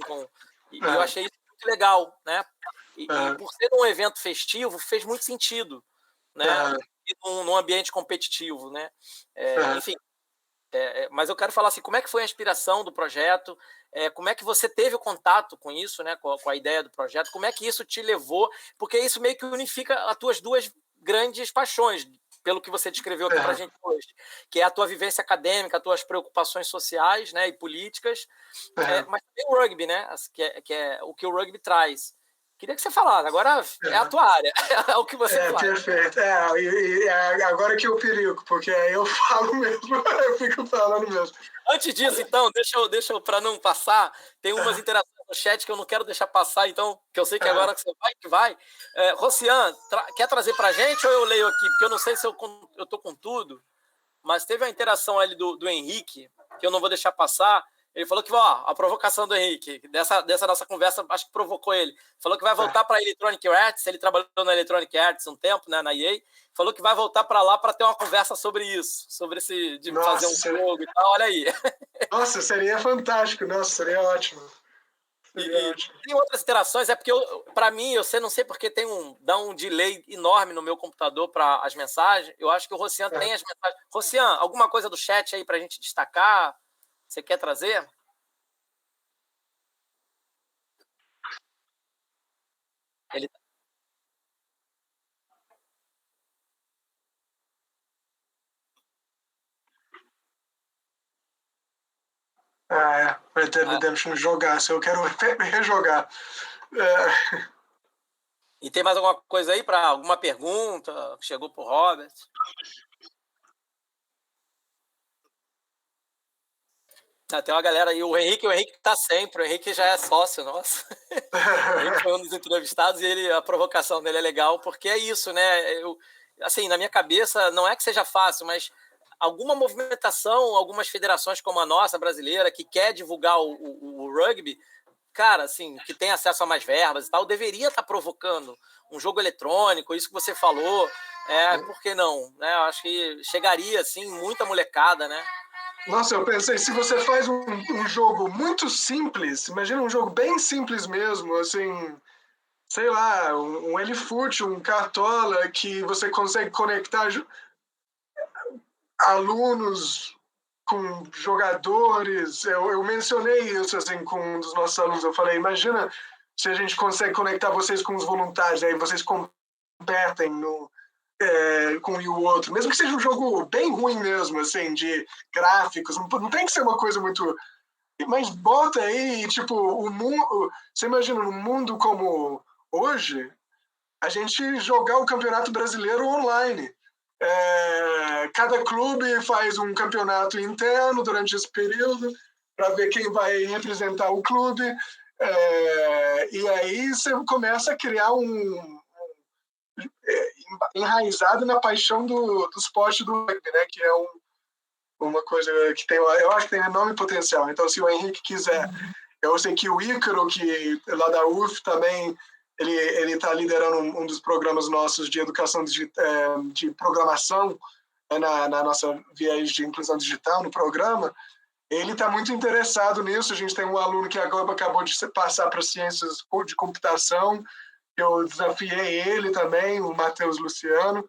E eu achei isso muito legal, né? E por ser um evento festivo, fez muito sentido, né? E num ambiente competitivo, né? Enfim, mas eu quero falar assim, como é que foi a inspiração do projeto? Como é que você teve o contato com isso, né? Com a ideia do projeto? Como é que isso te levou? Porque isso meio que unifica as tuas duas grandes paixões, pelo que você descreveu aqui para a gente hoje, que é a tua vivência acadêmica, as tuas preocupações sociais, né, e políticas, mas também o rugby, né, que é o que o rugby traz. Queria que você falasse, agora é a tua área, é o que você faz. Perfeito. Agora que eu perigo, porque aí eu falo mesmo, eu fico falando mesmo. Antes disso, então, deixa eu para não passar, tem umas interações no chat que eu não quero deixar passar, então, que eu sei que agora que você vai. Rocian, quer trazer para a gente ou eu leio aqui? Porque eu não sei se eu estou com tudo, mas teve uma interação ali do Henrique, que eu não vou deixar passar. Ele falou que, a provocação do Henrique, dessa nossa conversa, acho que provocou ele. Falou que vai voltar para a Electronic Arts, ele trabalhou na Electronic Arts um tempo, né, na EA. Falou que vai voltar para lá para ter uma conversa sobre isso, sobre fazer um jogo e tal, olha aí. Nossa, seria fantástico, seria ótimo. E tem outras interações, porque para mim, eu não sei porque dá um delay enorme no meu computador para as mensagens. Eu acho que o Rocian tem as mensagens. Rocian, alguma coisa do chat aí para a gente destacar? Você quer trazer? Ele... Red Dead Redemption jogar, se eu quero rejogar. E tem mais alguma coisa aí para alguma pergunta que chegou para o Robert? Tem uma galera aí, o Henrique tá sempre, o Henrique já é sócio nosso. O Henrique foi um dos entrevistados e a provocação dele é legal, porque é isso, né? Assim, na minha cabeça, não é que seja fácil, mas alguma movimentação, algumas federações como a nossa, brasileira, que quer divulgar o rugby, cara, assim, que tem acesso a mais verbas e tal, deveria estar provocando um jogo eletrônico, isso que você falou, por que não? Né? Eu acho que chegaria, assim, muita molecada, né? Nossa, eu pensei, se você faz um jogo muito simples, imagina um jogo bem simples mesmo, assim, sei lá, um Elifoot, um Cartola, que você consegue conectar alunos com jogadores. Eu mencionei isso assim com um dos nossos alunos. Eu falei, imagina se a gente consegue conectar vocês com os voluntários, aí vocês competem com um e o outro, mesmo que seja um jogo bem ruim mesmo, assim, de gráficos, não tem que ser uma coisa muito... Mas bota aí, tipo, o mundo... Você imagina, num mundo como hoje, a gente jogar o Campeonato Brasileiro online. Cada clube faz um campeonato interno durante esse período para ver quem vai representar o clube, e aí você começa a criar enraizado na paixão do esporte do rugby, né? Que é uma coisa que tem, eu acho que tem enorme potencial. Então, se o Henrique quiser, eu sei que o Ícaro, que lá da UF também, ele está liderando um dos programas nossos de educação de programação na nossa viés de inclusão digital no programa. Ele está muito interessado nisso. A gente tem um aluno que agora acabou de passar para ciências de computação. Eu desafiei ele também, o Matheus Luciano,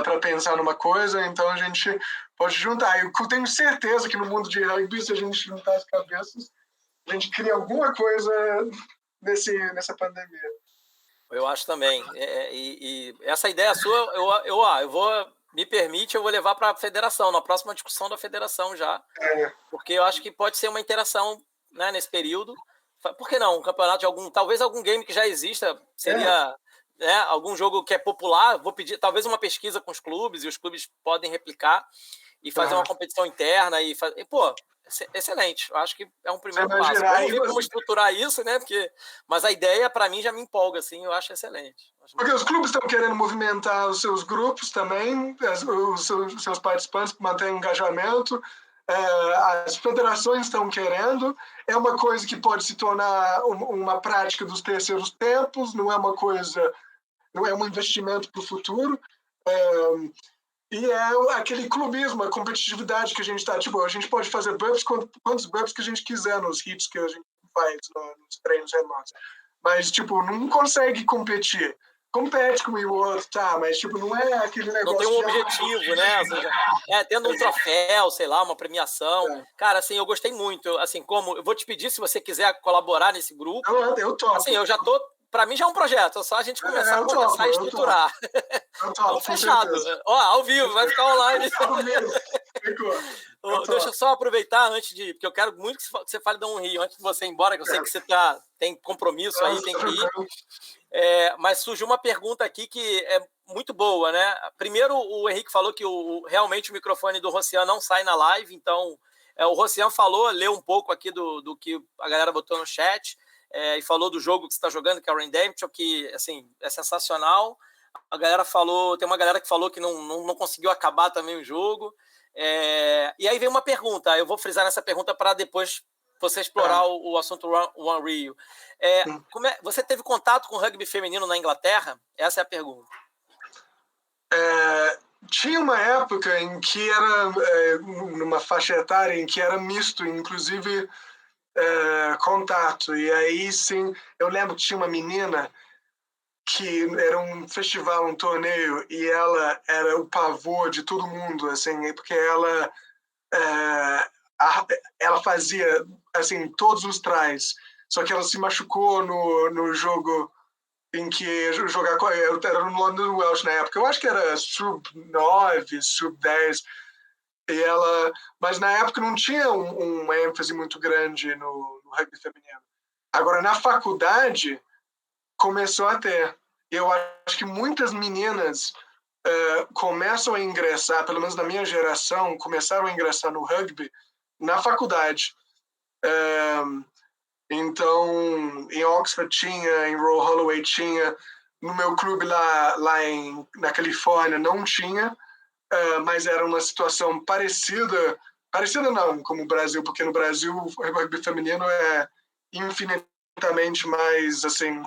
para pensar numa coisa. Então a gente pode juntar. Eu tenho certeza que no mundo de rugby, se a gente juntar as cabeças, a gente cria alguma coisa nessa pandemia. Eu acho também. E essa ideia sua, eu vou... Me permite, eu vou levar para a federação, na próxima discussão da federação já. Porque eu acho que pode ser uma interação, né, nesse período. Por que não? Um campeonato de talvez algum game que já exista, seria né, algum jogo que é popular. Vou pedir talvez uma pesquisa com os clubes, e os clubes podem replicar e fazer uma competição interna. Pô, excelente. Eu acho que é um primeiro passo. Vamos ver como estruturar isso, né? Mas a ideia, para mim, já me empolga, assim, eu acho excelente. Porque os clubes estão querendo movimentar os seus grupos também, os seus participantes, para manter engajamento. As federações estão querendo. É uma coisa que pode se tornar uma prática dos terceiros tempos, não é um investimento para o futuro. E é aquele clubismo, a competitividade que a gente está. Tipo, a gente pode fazer burpees quantos burpees que a gente quiser nos hits que a gente faz nos treinos remotos. Mas, tipo, não consegue competir. Compete com o outro, tá? Mas, tipo, não é aquele negócio... Não tem um objetivo, né? Ou seja, tendo um troféu, sei lá, uma premiação. Cara, assim, eu gostei muito. Assim, eu vou te pedir, se você quiser colaborar nesse grupo. Eu topo. Assim, eu já tô... Para mim já é um projeto, é só a gente começar a conversar e estruturar. Então, fechado. Ao vivo, vai ficar online. Ao vivo. Ficou. Deixa eu só aproveitar porque eu quero muito que você fale da Rio, antes de você ir embora, que eu sei que você tem compromisso aí, tem que ir. Mas surgiu uma pergunta aqui que é muito boa, né? Primeiro, o Henrique falou que realmente o microfone do Rossian não sai na live, então o Rossian leu um pouco aqui do que a galera botou no chat, e falou do jogo que você está jogando, que é o Redemption, que assim, é sensacional. Tem uma galera que falou que não conseguiu acabar também o jogo. E aí vem uma pergunta, eu vou frisar nessa pergunta para depois você explorar o assunto One Rio. Você teve contato com o rugby feminino na Inglaterra? Essa é a pergunta. Tinha uma época em que era, numa faixa etária, em que era misto, inclusive contato. E aí, sim, eu lembro que tinha uma menina que era um festival, um torneio, e ela era o pavor de todo mundo, assim, porque ela fazia, assim, todos os tries, só que ela se machucou no jogo em que jogar era no London Welsh na época. Eu acho que era sub-9, sub-10, mas na época não tinha uma ênfase muito grande no rugby feminino. Agora, na faculdade, começou a ter. Eu acho que muitas meninas começam a ingressar, pelo menos na minha geração, começaram a ingressar no rugby na faculdade. Então, em Oxford tinha, em Royal Holloway tinha, no meu clube lá na Califórnia não tinha, mas era uma situação parecida não, como o Brasil, porque no Brasil o rugby feminino é infinitamente mais, assim,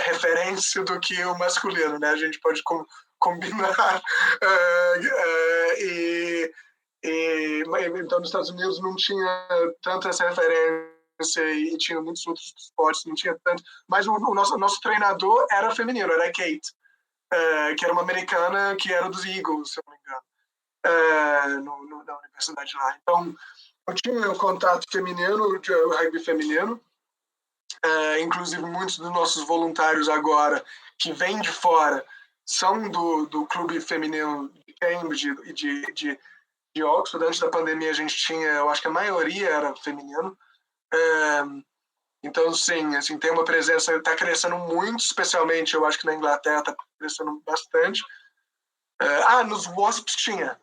referência do que o masculino, né? A gente pode combinar. Então, nos Estados Unidos não tinha tanta essa referência e tinha muitos outros esportes, não tinha tanto. Mas o nosso treinador era feminino, era a Kate, que era uma americana que era dos Eagles, se eu não me engano, na universidade lá. Então, eu tinha um contato feminino, o rugby feminino. Inclusive, muitos dos nossos voluntários agora, que vêm de fora, são do clube feminino de Cambridge e de Oxford. Antes da pandemia, a gente tinha, eu acho que a maioria era feminino. Então, sim, assim, tem uma presença, está crescendo muito, especialmente, eu acho que na Inglaterra está crescendo bastante. Nos Wasps tinha.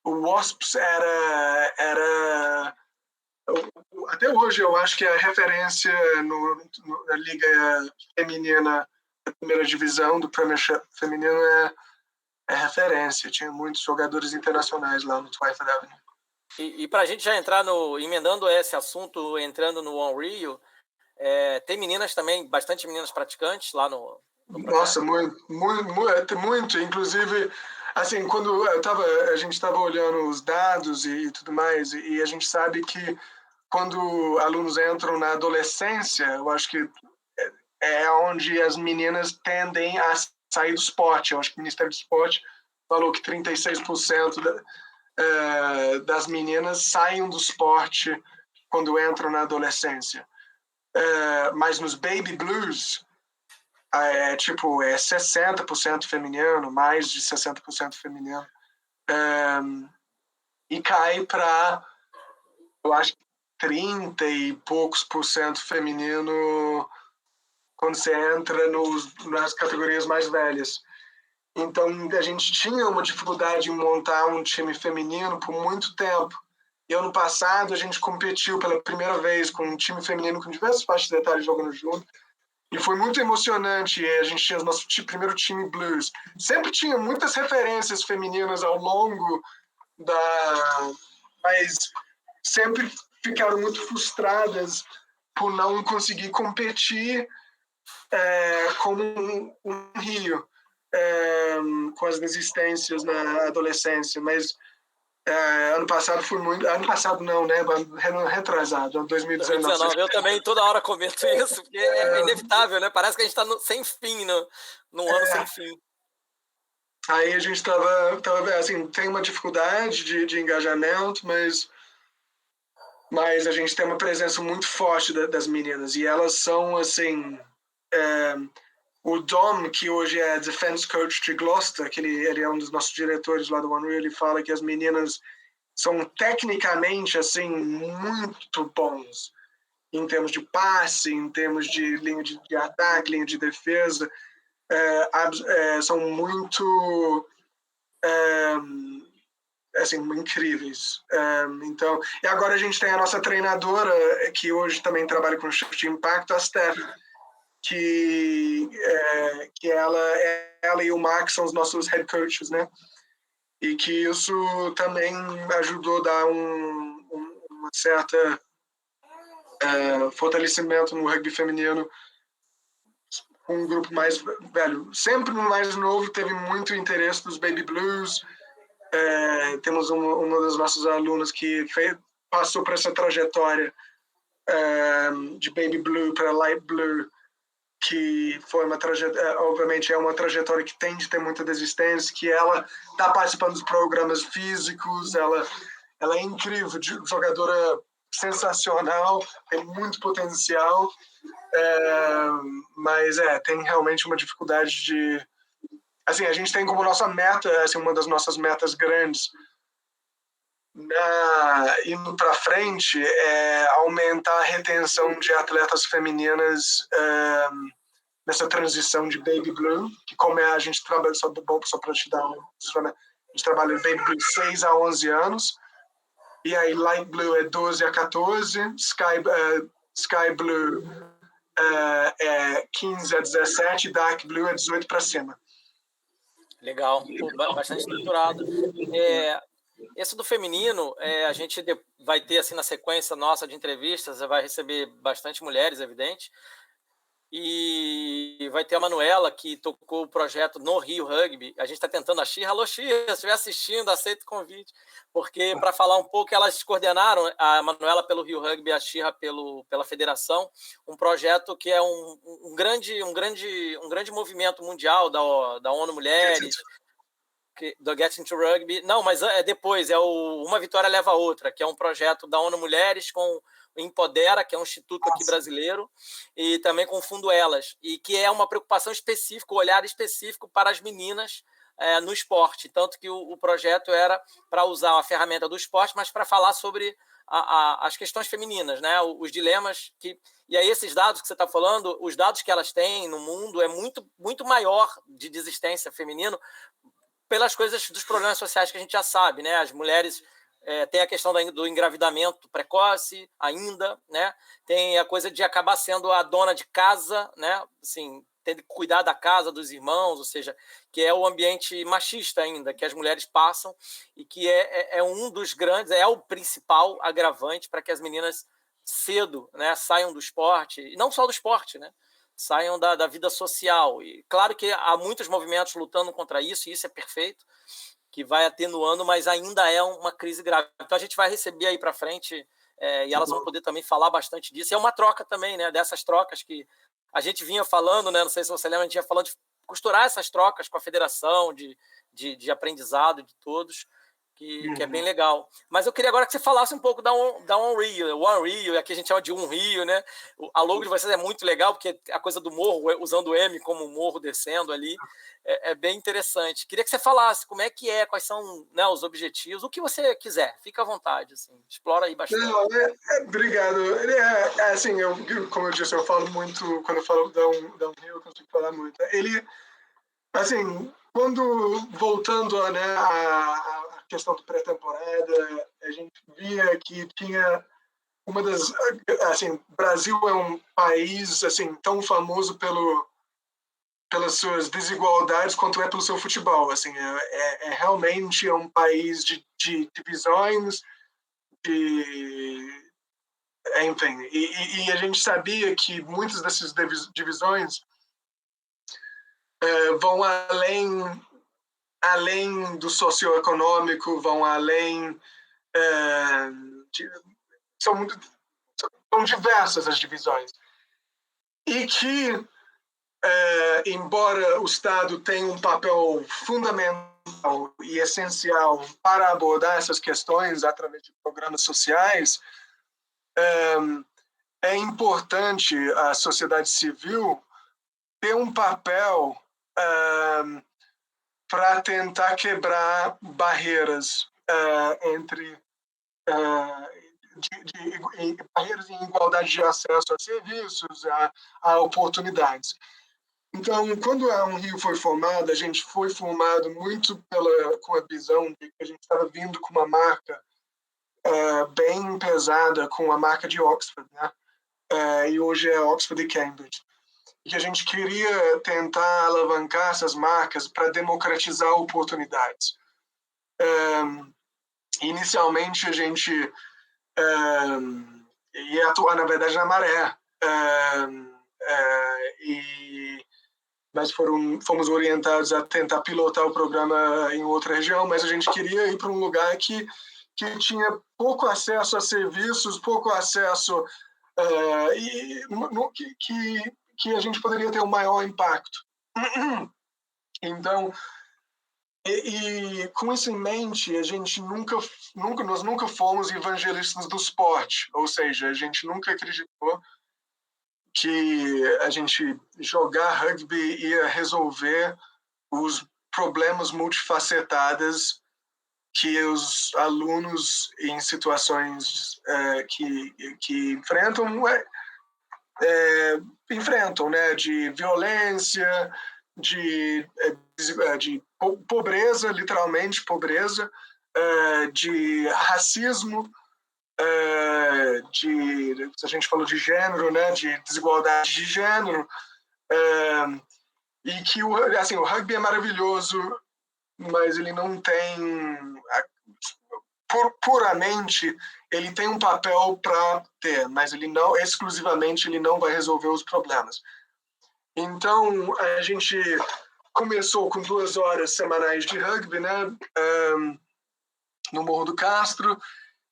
O Wasps era até hoje, eu acho que a referência na liga feminina primeira divisão do Premiership feminino é referência. Tinha muitos jogadores internacionais lá no Twyford Avenue. E para a gente já entrar emendando esse assunto, entrando no One Rio, tem meninas também, bastante meninas praticantes lá no Nossa, muito. Inclusive, assim, quando a gente estava olhando os dados e tudo mais, e a gente sabe que quando alunos entram na adolescência, eu acho que é onde as meninas tendem a sair do esporte. Eu acho que o Ministério do Esporte falou que 36% das meninas saem do esporte quando entram na adolescência. Mas nos Baby Blues, é 60% feminino, mais de 60% feminino. E cai para, eu acho, 30 e poucos por cento feminino quando você entra nas categorias mais velhas. Então, a gente tinha uma dificuldade em montar um time feminino por muito tempo. E ano passado, a gente competiu pela primeira vez com um time feminino com diversos faixas de detalhes jogando junto. E foi muito emocionante. A gente tinha o nosso primeiro time blues. Sempre tinha muitas referências femininas ao longo mas sempre ficaram muito frustradas por não conseguir competir como um Rio, com as desistências na adolescência. Mas ano passado foi muito... Ano passado não, né? Retrasado, 2019. 2019. Eu também toda hora comento isso, porque é inevitável, né? Parece que a gente está sem fim, num ano sem fim. Aí a gente estava assim, tem uma dificuldade de engajamento, mas a gente tem uma presença muito forte das meninas, e elas são, assim... o Dom, que hoje é defense coach de Gloucester, que ele é um dos nossos diretores lá do One Rio, ele fala que as meninas são tecnicamente, assim, muito bons em termos de passe, em termos de linha de ataque, linha de defesa. São muito... assim, incríveis. Então, e agora a gente tem a nossa treinadora, que hoje também trabalha com o Shift de Impacto, a Steph, que ela e o Max são os nossos head coaches, né? E que isso também ajudou a dar uma certa fortalecimento no rugby feminino, com um grupo mais velho. Sempre no mais novo teve muito interesse dos Baby Blues. Temos uma das nossas alunas que passou por essa trajetória de Baby Blue para Light Blue, que foi uma trajetória, obviamente é uma trajetória que tem de ter muita desistência, que ela está participando dos programas físicos, ela é incrível, jogadora sensacional, tem muito potencial, mas tem realmente uma dificuldade de... Assim, a gente tem como nossa meta, assim, uma das nossas metas grandes indo para frente é aumentar a retenção de atletas femininas nessa transição de Baby Blue, que como a gente trabalha, só para te dar a gente trabalha em Baby Blue 6 a 11 anos, e aí Light Blue é 12 a 14, Sky Blue é 15 a 17, Dark Blue é 18 para cima. Legal, bastante estruturado. Esse do feminino, a gente vai ter, assim, na sequência nossa de entrevistas, vai receber bastante mulheres, evidente, e vai ter a Manuela, que tocou o projeto no Rio Rugby. A gente está tentando a Xirra. Alô, Xirra, se estiver assistindo, aceita o convite, porque para falar um pouco, elas coordenaram, a Manuela pelo Rio Rugby, a Xirra pela federação, um projeto que é um grande movimento mundial da ONU Mulheres, do Get Into Rugby. Não, mas depois, Uma Vitória Leva a Outra, que é um projeto da ONU Mulheres com o Empodera, que é um instituto aqui brasileiro, e também com o Fundo Elas, e que é uma preocupação específica, um olhar específico para as meninas no esporte. Tanto que o projeto era para usar a ferramenta do esporte, mas para falar sobre as questões femininas, né? Os dilemas e aí esses dados que você está falando, os dados que elas têm no mundo é muito, muito maior de desistência feminino pelas coisas dos problemas sociais que a gente já sabe, né? As mulheres tem a questão do engravidamento precoce ainda, né? Tem a coisa de acabar sendo a dona de casa, né? Assim, tendo que cuidar da casa, dos irmãos, ou seja, que é o ambiente machista ainda, que as mulheres passam e que é um dos grandes, é o principal agravante para que as meninas cedo, né, saiam do esporte, e não só do esporte, né, saiam da vida social. E claro que há muitos movimentos lutando contra isso, e isso é perfeito, que vai atenuando, mas ainda é uma crise grave. Então a gente vai receber aí para frente, e elas vão poder também falar bastante disso. E é uma troca também, né, dessas trocas que a gente vinha falando, né, não sei se você lembra, a gente vinha falando de costurar essas trocas com a federação, de aprendizado de todos, que é bem legal. Mas eu queria agora que você falasse um pouco da One Rio, aqui a gente chama de Rio, né? A logo de vocês é muito legal, porque a coisa do morro, usando o M como morro descendo ali, é bem interessante. Queria que você falasse como é que quais são, né, os objetivos, o que você quiser, fica à vontade, assim, explora aí bastante. Não, obrigado. Assim, como eu disse, eu falo muito, quando eu falo da Rio, eu consigo falar muito. Ele, assim, voltando, né, a questão do pré-temporada, a gente via que tinha uma das, assim, Brasil é um país, assim, tão famoso pelas suas desigualdades quanto é pelo seu futebol, assim, realmente um país de divisões, enfim, e a gente sabia que muitas dessas divisões vão além do socioeconômico, vão além são diversas as divisões. E que, embora o Estado tenha um papel fundamental e essencial para abordar essas questões através de programas sociais, é importante a sociedade civil ter um papel para tentar quebrar barreiras entre barreiras em igualdade de acesso a serviços, a oportunidades. Então, quando a Rio foi formada, a gente foi formado muito com a visão de que a gente estava vindo com uma marca bem pesada, com a marca de Oxford, né? E hoje é Oxford e Cambridge. E a gente queria tentar alavancar essas marcas para democratizar oportunidades. Inicialmente, a gente ia atuar, na verdade, na Maré. Mas fomos orientados a tentar pilotar o programa em outra região, mas a gente queria ir para um lugar que tinha pouco acesso a serviços, pouco acesso que a gente poderia ter um maior impacto. Então, e com isso em mente, a gente nós nunca fomos evangelistas do esporte, ou seja, a gente nunca acreditou que a gente jogar rugby ia resolver os problemas multifacetados que os alunos em situações que enfrentam, né, de violência, de pobreza, literalmente pobreza, de racismo, a gente falou de gênero, né, de desigualdade de gênero, e que o rugby é maravilhoso, mas ele não tem puramente, ele tem um papel para ter, mas ele não exclusivamente, ele não vai resolver os problemas. Então a gente começou com 2 horas semanais de rugby, né, no Morro do Castro,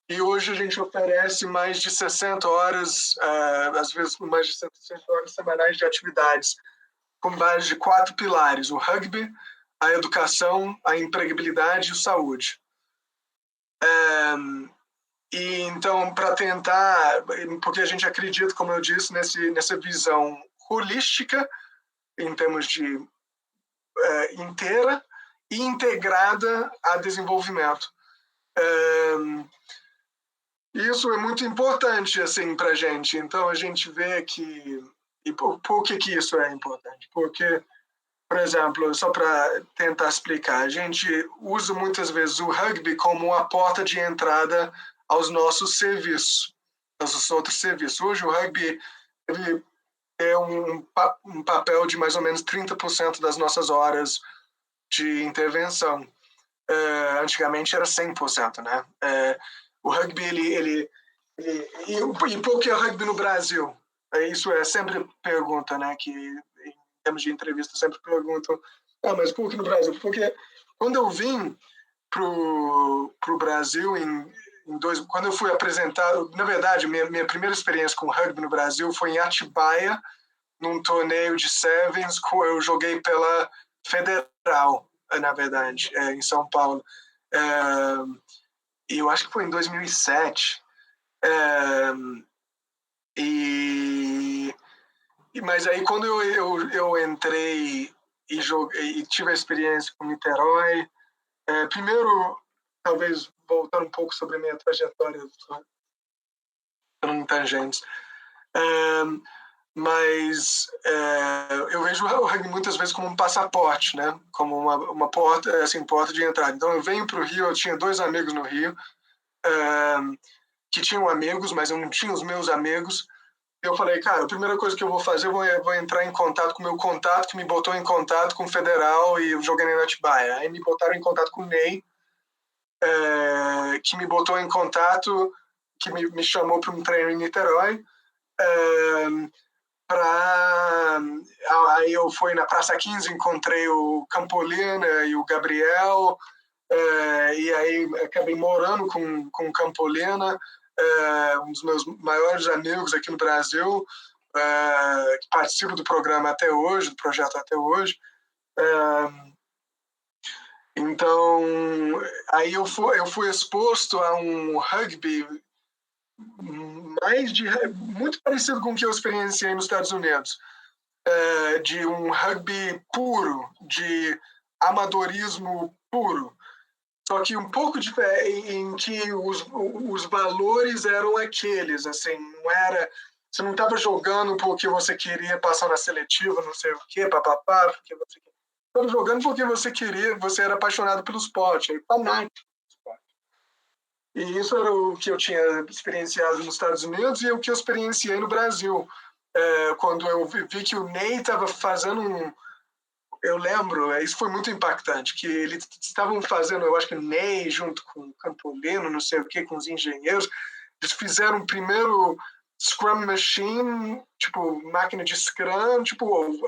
e hoje a gente oferece mais de 60 horas, às vezes mais de 60 horas semanais de atividades, com base de 4 pilares: o rugby, a educação, a empregabilidade e a saúde. E então, para tentar, porque a gente acredita, como eu disse, nessa visão holística, em termos de inteira e integrada a desenvolvimento. Isso é muito importante assim, para a gente. Então, a gente vê que... E por que isso é importante? Porque, por exemplo, só para tentar explicar, a gente usa muitas vezes o rugby como a porta de entrada aos nossos serviços, aos outros serviços. Hoje o rugby ter um papel de mais ou menos 30% das nossas horas de intervenção. Antigamente era 100%, né? O rugby, e por que o rugby no Brasil? Isso é sempre pergunta, né? Que em termos de entrevista sempre perguntam, mas por que no Brasil? Porque quando eu vim pro Brasil quando eu fui apresentado, na verdade, minha primeira experiência com rugby no Brasil foi em Atibaia, num torneio de sevens, eu joguei pela Federal, na verdade, em São Paulo. E eu acho que foi em 2007. Mas aí quando eu entrei e joguei, e tive a experiência com Niterói, primeiro, talvez voltando um pouco sobre a minha trajetória, em tangentes, mas eu vejo o rugby muitas vezes como um passaporte, né? Como uma porta, assim, porta de entrada. Então eu venho para o Rio, eu tinha 2 amigos no Rio, que tinham amigos, mas eu não tinha os meus amigos. Eu falei, cara, a primeira coisa que eu vou fazer, eu vou entrar em contato com o meu contato, que me botou em contato com o Federal, e eu joguei na Atibaia. Aí me botaram em contato com o Ney, que me botou em contato, que me chamou para um treino em Niterói. Aí eu fui na Praça 15, encontrei o Campolina e o Gabriel, e aí acabei morando com o Campolina, um dos meus maiores amigos aqui no Brasil, que participa do programa até hoje, do projeto até hoje. Então, aí eu fui exposto a um rugby muito parecido com o que eu experienciei nos Estados Unidos, de um rugby puro, de amadorismo puro, só que um pouco em que os valores eram aqueles, assim, não era, você não estava jogando porque você queria passar na seletiva, não sei o quê, papapá, porque você estava jogando porque você era apaixonado pelo esporte, fanático pelo esporte. E isso era o que eu tinha experienciado nos Estados Unidos e o que eu experienciei no Brasil. Quando eu vi que o Ney estava fazendo eu lembro, isso foi muito impactante, que eles estavam fazendo, eu acho que Ney, junto com o Campolino, não sei o que, com os engenheiros, eles fizeram o primeiro Scrum Machine, tipo, máquina de Scrum, tipo,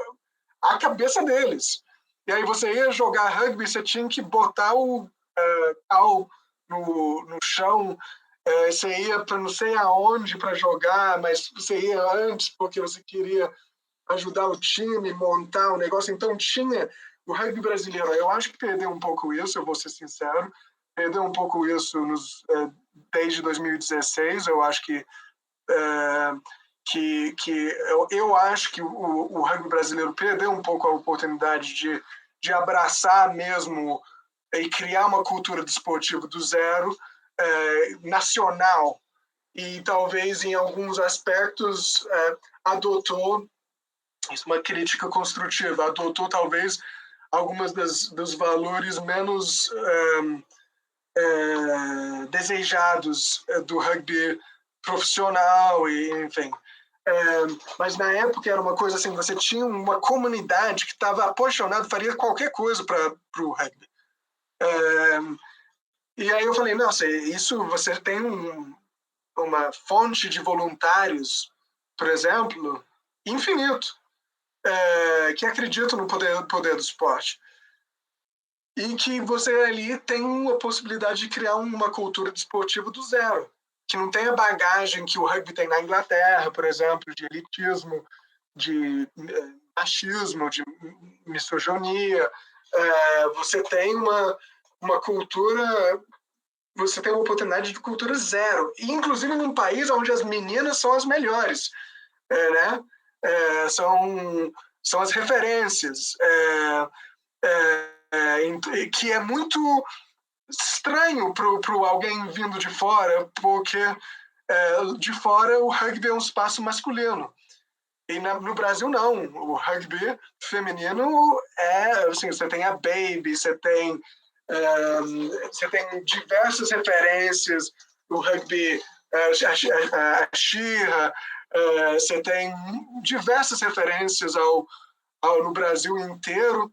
a cabeça deles. E aí você ia jogar rugby, você tinha que botar o cal no chão, você ia para não sei aonde para jogar, mas você ia antes porque você queria ajudar o time, montar o negócio. Então tinha o rugby brasileiro. Eu acho que perdeu um pouco isso, eu vou ser sincero. Perdeu um pouco isso desde 2016. Eu acho que eu acho que o rugby brasileiro perdeu um pouco a oportunidade de abraçar mesmo e criar uma cultura desportiva do zero, nacional, e talvez em alguns aspectos adotou, isso é uma crítica construtiva, adotou talvez algumas dos valores menos desejados do rugby profissional, e enfim. Mas na época era uma coisa assim, você tinha uma comunidade que estava apaixonada, faria qualquer coisa para o rugby. E aí eu falei, nossa, isso você tem uma fonte de voluntários, por exemplo, infinito, que acreditam no poder do esporte. E que você ali tem uma possibilidade de criar uma cultura desportiva do zero, que não tem a bagagem que o rugby tem na Inglaterra, por exemplo, de elitismo, de machismo, de misoginia. Você tem uma cultura, você tem uma oportunidade de cultura zero, e inclusive num país onde as meninas são as melhores, né? São as referências, que é muito estranho para alguém vindo de fora, porque de fora o rugby é um espaço masculino. E no Brasil, não. O rugby feminino assim, você tem a Baby, você tem diversas referências do rugby, a Shira, Você tem diversas referências no Brasil inteiro,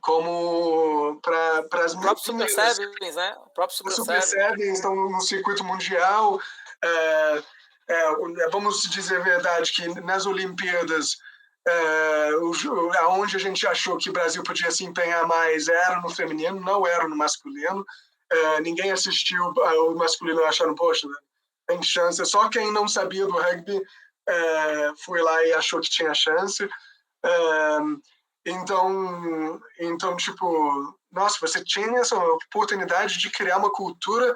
como para as próprios Super Sevens, né? O próprio Super Sevens estão no circuito mundial. Vamos dizer a verdade que nas Olimpíadas, aonde a gente achou que o Brasil podia se empenhar mais era no feminino, não era no masculino. Ninguém assistiu o masculino achando, poxa, tem chance. Só quem não sabia do rugby foi lá e achou que tinha chance. Então, tipo, nossa, você tinha essa oportunidade de criar uma cultura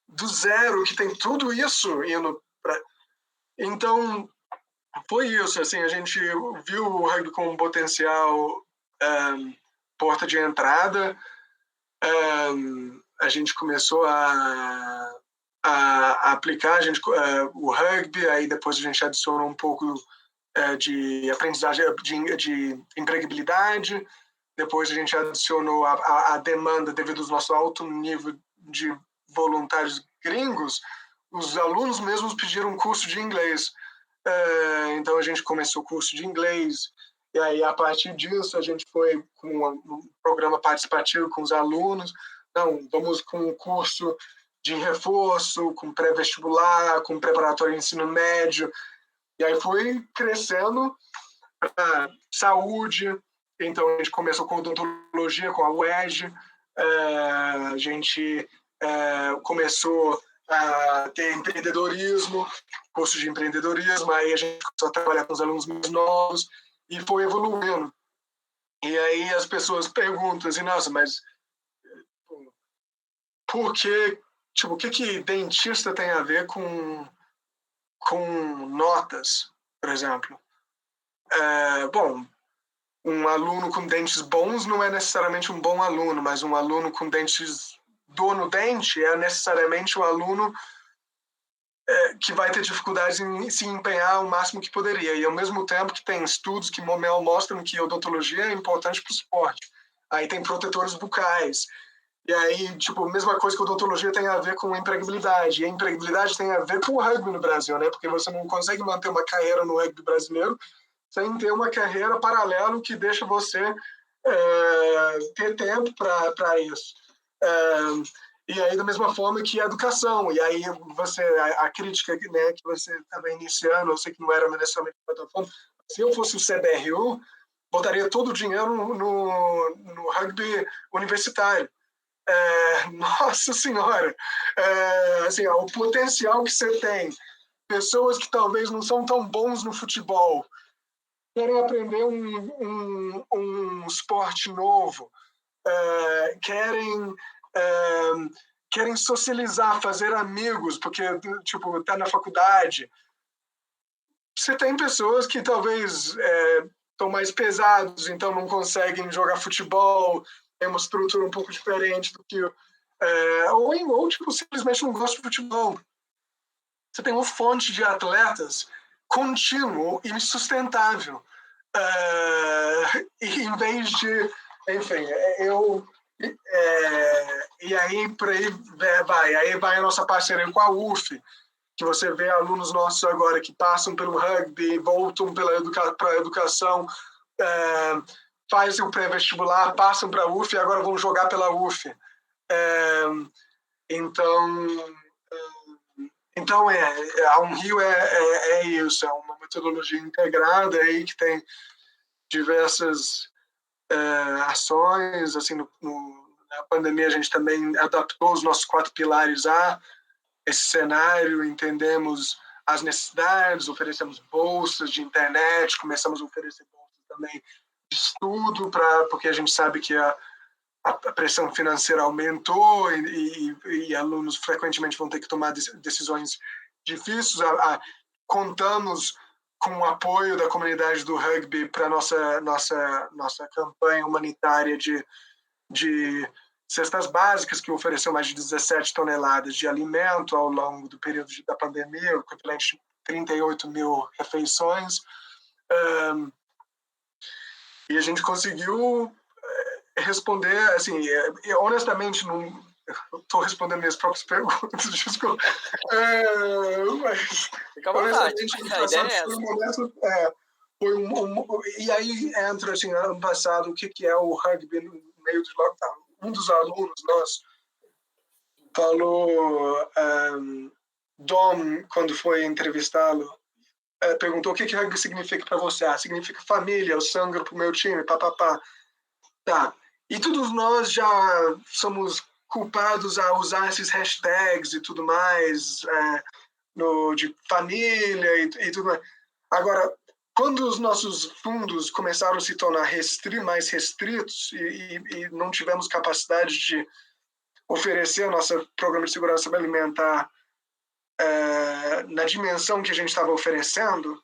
do zero, que tem tudo isso indo para... Então, foi isso, assim, a gente viu o rugby como um potencial porta de entrada. A gente começou a aplicar o rugby, aí depois a gente adicionou um pouco de aprendizagem, de empregabilidade. Depois a gente adicionou a demanda devido ao nosso alto nível de voluntários gringos. Os alunos mesmos pediram um curso de inglês. Então a gente começou o curso de inglês. E aí, a partir disso, a gente foi com um programa participativo com os alunos. Não, vamos com um curso de reforço, com pré-vestibular, com preparatório de ensino médio. E aí foi crescendo para saúde. Então a gente começou com odontologia, com a UERJ. A gente começou a ter empreendedorismo, curso de empreendedorismo. Aí a gente começou a trabalhar com os alunos mais novos e foi evoluindo. E aí as pessoas perguntam assim, nossa, mas por que, tipo, o que dentista tem a ver com notas, por exemplo? Bom, um aluno com dentes bons não é necessariamente um bom aluno, mas um aluno com dentes dor no dente é necessariamente um aluno que vai ter dificuldades em se empenhar o máximo que poderia. E ao mesmo tempo que tem estudos que mostram que a odontologia é importante para o esporte. Aí tem protetores bucais. E aí, tipo, a mesma coisa que a odontologia tem a ver com a empregabilidade. E a empregabilidade tem a ver com o rugby no Brasil, né? Porque você não consegue manter uma carreira no rugby brasileiro sem ter uma carreira paralela que deixa você ter tempo para isso. E aí, da mesma forma que a educação. E aí, a crítica, né, que você estava iniciando, eu sei que não era necessariamente da tua forma, se eu fosse o CBRU, botaria todo o dinheiro no rugby universitário. Nossa Senhora! Assim, o potencial que você tem, pessoas que talvez não são tão bons no futebol, querem aprender um esporte novo, querem socializar, fazer amigos, porque, tipo, tá na faculdade. Você tem pessoas que talvez estão mais pesados, então não conseguem jogar futebol, tem uma estrutura um pouco diferente do que... ou tipo, simplesmente não gostam de futebol. Você tem uma fonte de atletas contínuo e sustentável. E em vez de... Enfim, e aí, por aí vai. Aí vai a nossa parceria com a UF, que você vê alunos nossos agora que passam pelo rugby, voltam para a educação, fazem o pré-vestibular, passam para a UF e agora vão jogar pela UF. Então a Unrio é isso, é uma metodologia integrada aí que tem diversas ações. Assim, na pandemia a gente também adaptou os nossos 4 pilares a esse cenário, entendemos as necessidades, oferecemos bolsas de internet, começamos a oferecer bolsas também de estudo, porque a gente sabe que a pressão financeira aumentou e alunos frequentemente vão ter que tomar decisões difíceis. Contamos com o apoio da comunidade do rugby para nossa campanha humanitária de cestas básicas, que ofereceu mais de 17 toneladas de alimento ao longo do período da pandemia, o equivalente de 38 mil refeições. E a gente conseguiu responder, assim, honestamente, estou respondendo minhas próprias perguntas, desculpa. Mas, Fica à vontade. A ideia é foi essa. um momento... e aí entra, assim, ano passado, o que é o rugby no meio do lockdown. Um dos alunos nossos falou... Dom, quando foi entrevistá-lo, perguntou o que rugby significa para você. Significa família, eu sangro pro meu time, papapá. Tá. E todos nós já somos culpados a usar esses hashtags e tudo mais, de família e tudo mais. Agora, quando os nossos fundos começaram a se tornar mais restritos e não tivemos capacidade de oferecer nosso programa de segurança alimentar na dimensão que a gente estava oferecendo,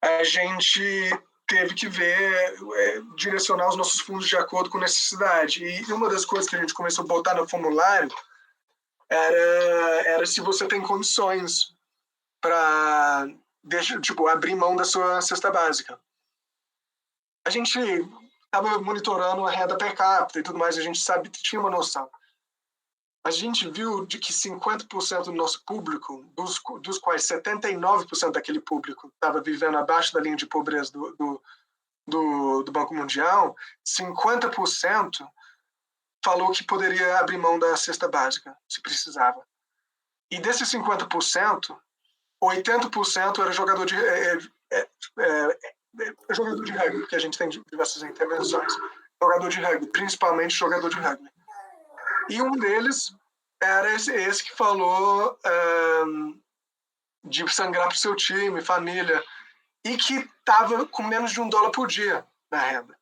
a gente teve que direcionar os nossos fundos de acordo com necessidade. E uma das coisas que a gente começou a botar no formulário era se você tem condições para abrir mão da sua cesta básica. A gente estava monitorando a renda per capita e tudo mais, a gente tinha uma noção. A gente viu de que 50% do nosso público, dos quais 79% daquele público estava vivendo abaixo da linha de pobreza do Banco Mundial, 50% falou que poderia abrir mão da cesta básica, se precisava. E desses 50%, 80% era jogador de rugby, porque a gente tem diversas intervenções. Jogador de rugby, principalmente jogador de rugby. E um deles era esse que falou de sangrar para o seu time, família, e que estava com menos de $1 por dia na renda.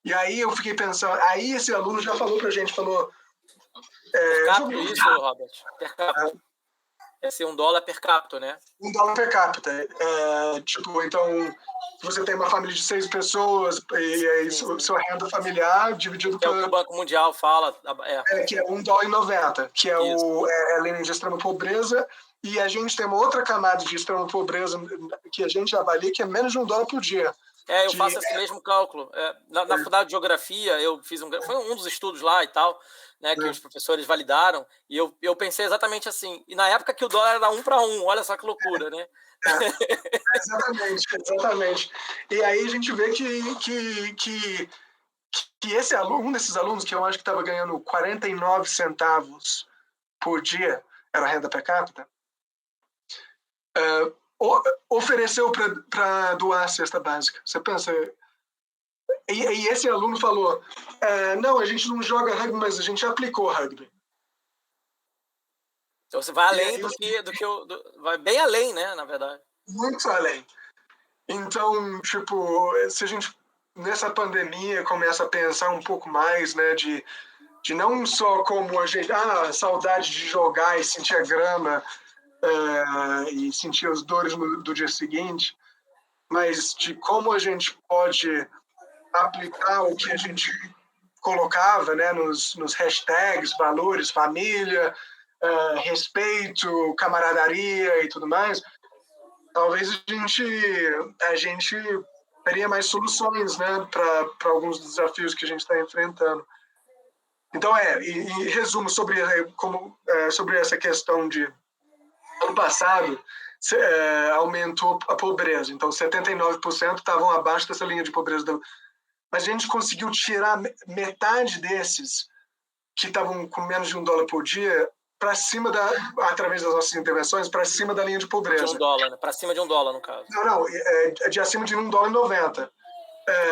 E aí eu fiquei pensando, aí esse aluno já falou para a gente, falou... per capita isso, Robert? Per capita. Esse $1 per capita, né? $1 per capita. Então... Se você tem uma família de 6 pessoas e aí sua renda familiar dividido por... É o que o Banco Mundial fala. Que é $1,90, que é a linha de extrema pobreza, e a gente tem uma outra camada de extrema pobreza que a gente avalia que é menos de $1 por dia. Eu faço esse mesmo cálculo. Na faculdade de Geografia, eu fiz foi um dos estudos lá e tal, né, que os professores validaram, e eu pensei exatamente assim. E na época que o dólar era 1 para 1, olha só que loucura, né? Exatamente. E aí a gente vê que esse aluno, um desses alunos, que eu acho que estava ganhando 49 centavos por dia, era a renda per capita, ofereceu para doar a cesta básica. Você pensa... E esse aluno falou, não, a gente não joga rugby, mas a gente aplicou rugby. Então você vai além vai bem além, né, na verdade. Muito além. Então, se a gente nessa pandemia começa a pensar um pouco mais, né, de não só como a gente, saudade de jogar e sentir a grama e sentir as dores do dia seguinte, mas de como a gente pode aplicar o que a gente colocava, né, nos hashtags, valores, família, respeito, camaradaria e tudo mais, talvez a gente teria mais soluções, né, para alguns desafios que a gente está enfrentando. Então, em resumo, sobre essa questão de ano passado, aumentou a pobreza. Então, 79% estavam abaixo dessa linha de pobreza. Mas a gente conseguiu tirar metade desses que estavam com menos de $1 por dia para cima através das nossas intervenções, para cima da linha de pobreza. De $1, né? Para cima de $1, no caso. Não, de acima de $1,90.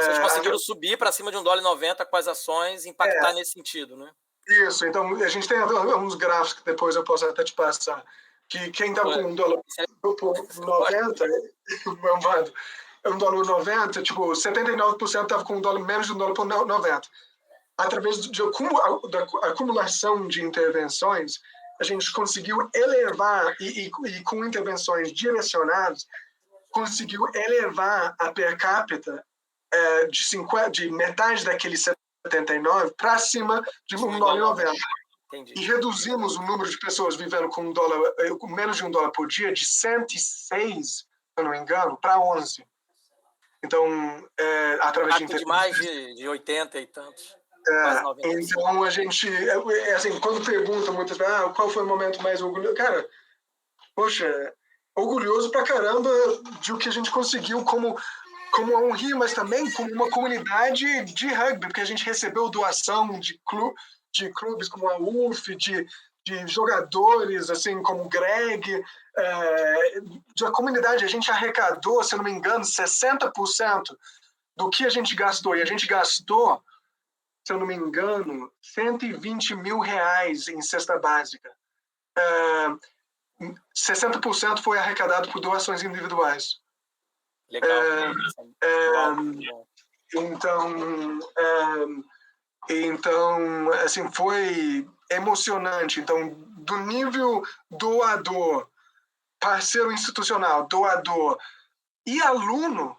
Vocês conseguiram subir para cima de $1,90 com as ações, impactar nesse sentido, né? Isso, então a gente tem alguns gráficos que depois eu posso até te passar, que quem estava com $1,90, $1,90, 79% estava com menos de $1,90. Através da acumulação de intervenções, a gente conseguiu elevar, e com intervenções direcionadas, conseguiu elevar a per capita de metade daquele 79 para cima de $1,90. E reduzimos o número de pessoas vivendo com menos de $1 por dia de 106, se eu não me engano, para 11. Então, através de mais de 80 e tantos. quase 95. Então, a gente, assim, quando perguntam muitas vezes, qual foi o momento mais orgulhoso? Cara, poxa, orgulhoso pra caramba de o que a gente conseguiu como a Unrio, mas também como uma comunidade de rugby, porque a gente recebeu doação de clubes como a UF, de jogadores, assim, como o Greg, da comunidade. A gente arrecadou, se eu não me engano, 60% do que a gente gastou. E a gente gastou, se eu não me engano, R$120 mil em cesta básica. 60% foi arrecadado por doações individuais. Legal. Então, assim, foi emocionante. Então, do nível doador, parceiro institucional, doador e aluno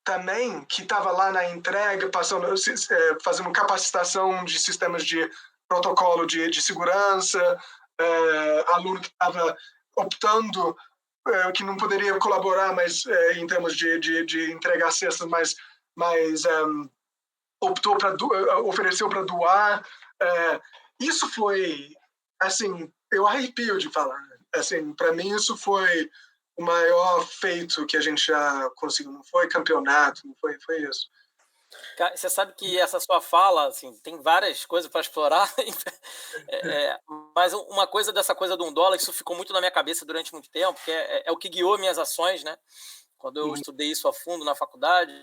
também, que estava lá na entrega, fazendo capacitação de sistemas de protocolo de segurança, aluno que estava optando que não poderia colaborar, mas em termos de entregar cestas, mas optou ofereceu para doar. Isso foi, assim, eu arrepio de falar. Assim, para mim isso foi o maior feito que a gente já conseguiu. Não foi campeonato, não foi isso. Você sabe que essa sua fala, assim, tem várias coisas para explorar, mas uma coisa dessa coisa do $1, isso ficou muito na minha cabeça durante muito tempo, que é o que guiou minhas ações, né? Quando eu estudei isso a fundo na faculdade,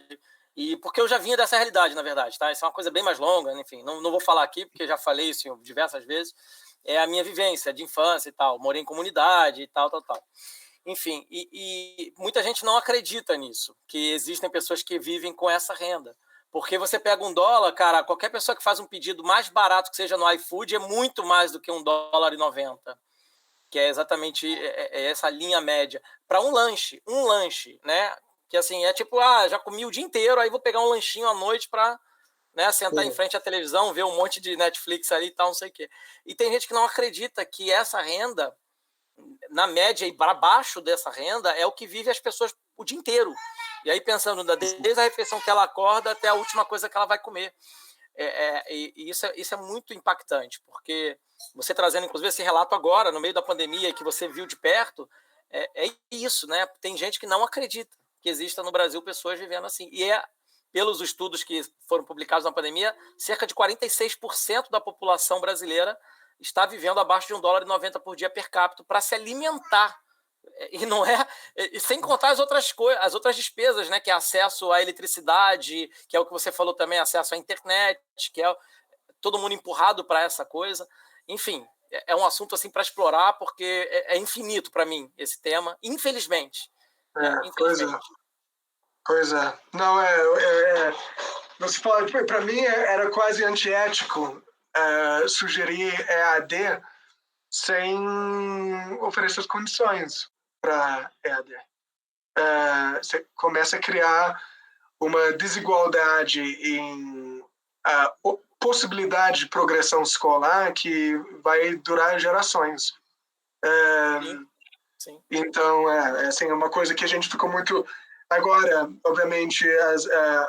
e porque eu já vinha dessa realidade, na verdade, tá? Isso é uma coisa bem mais longa, enfim, não vou falar aqui, porque já falei isso diversas vezes, é a minha vivência de infância e tal, morei em comunidade e tal. Enfim, e muita gente não acredita nisso, que existem pessoas que vivem com essa renda. Porque você pega $1, cara, qualquer pessoa que faz um pedido mais barato que seja no iFood é muito mais do que $1,90, que é exatamente essa linha média. Para um lanche, né? Que assim, é tipo, já comi o dia inteiro, aí vou pegar um lanchinho à noite para, né, sentar em frente à televisão, ver um monte de Netflix ali e tal, não sei o quê. E tem gente que não acredita que essa renda, na média e para baixo dessa renda, é o que vive as pessoas o dia inteiro. E aí pensando desde a refeição que ela acorda até a última coisa que ela vai comer. E isso é muito impactante, porque você trazendo, inclusive, esse relato agora, no meio da pandemia, que você viu de perto, é isso, né? Tem gente que não acredita que exista no Brasil pessoas vivendo assim. E pelos estudos que foram publicados na pandemia, cerca de 46% da população brasileira está vivendo abaixo de $1,90 por dia per capita para se alimentar. E não e sem contar as outras coisas, as outras despesas, né? Que é acesso à eletricidade, que é o que você falou também, acesso à internet, que é todo mundo empurrado para essa coisa. Enfim, é um assunto assim para explorar, porque é infinito para mim esse tema, infelizmente. Infelizmente. Pois é. Não, você fala, para mim era quase antiético sugerir EAD sem oferecer as condições para EAD. Você começa a criar uma desigualdade em possibilidade de progressão escolar que vai durar gerações. Sim. Então, assim, é uma coisa que a gente ficou muito... Agora, obviamente,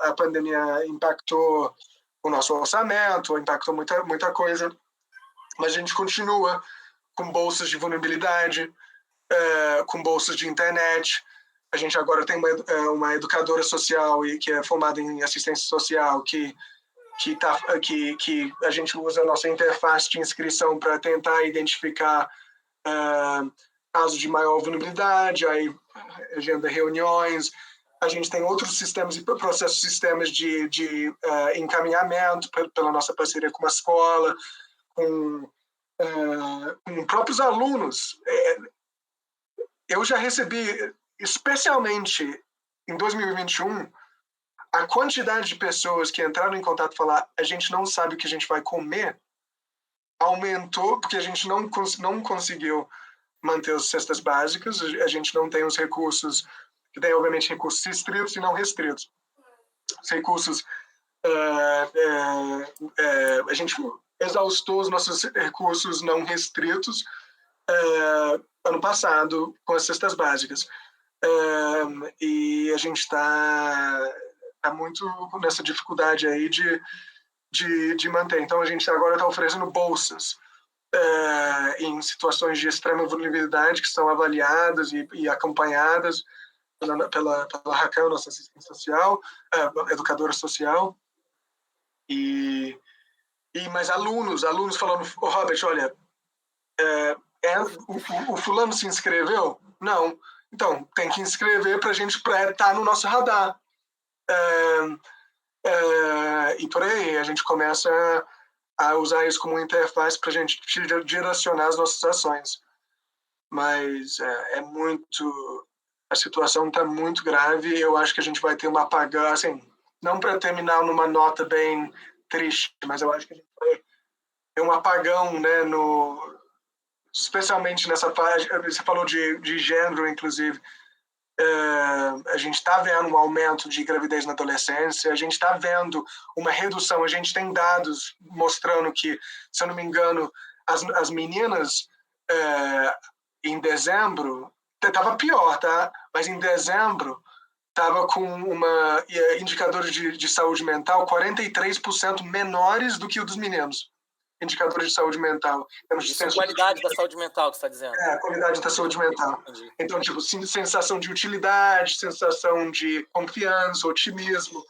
a pandemia impactou o nosso orçamento, impactou muita coisa, mas a gente continua com bolsas de vulnerabilidade, com bolsas de internet. A gente agora tem uma educadora social que é formada em assistência social, que a gente usa a nossa interface de inscrição para tentar identificar casos de maior vulnerabilidade, aí agenda reuniões. A gente tem outros sistemas e processos, sistemas de encaminhamento pela nossa parceria com a escola, com próprios alunos. Eu já recebi, especialmente em 2021, a quantidade de pessoas que entraram em contato e falaram: a gente não sabe o que a gente vai comer, aumentou porque a gente não conseguiu manter as cestas básicas, a gente não tem os recursos, que tem obviamente recursos restritos e não restritos. Os recursos, a gente exaustou os nossos recursos não restritos ano passado com as cestas básicas. E a gente está muito nessa dificuldade aí de manter. Então, a gente agora está oferecendo bolsas em situações de extrema vulnerabilidade que são avaliadas e acompanhadas pela Raquel, nossa assistente social, educadora social, mas alunos falando, Robert, olha, o fulano se inscreveu? Não. Então, tem que inscrever para a gente estar no nosso radar. E por aí, a gente começa a usar isso como interface para a gente direcionar as nossas ações. Mas a situação está muito grave e eu acho que a gente vai ter um apagão, assim, não para terminar numa nota bem triste, mas eu acho que a gente vai ter um apagão, né, especialmente nessa parte, você falou de gênero, inclusive, a gente está vendo um aumento de gravidez na adolescência, a gente está vendo uma redução, a gente tem dados mostrando que, se eu não me engano, as meninas em dezembro estava pior, tá? Mas em dezembro estava com indicadores de saúde mental 43% menores do que o dos meninos. Indicadores de saúde mental. Isso é qualidade da saúde mental que você está dizendo. Qualidade da saúde mental. Entendi. Então, tipo, sensação de utilidade, sensação de confiança, otimismo.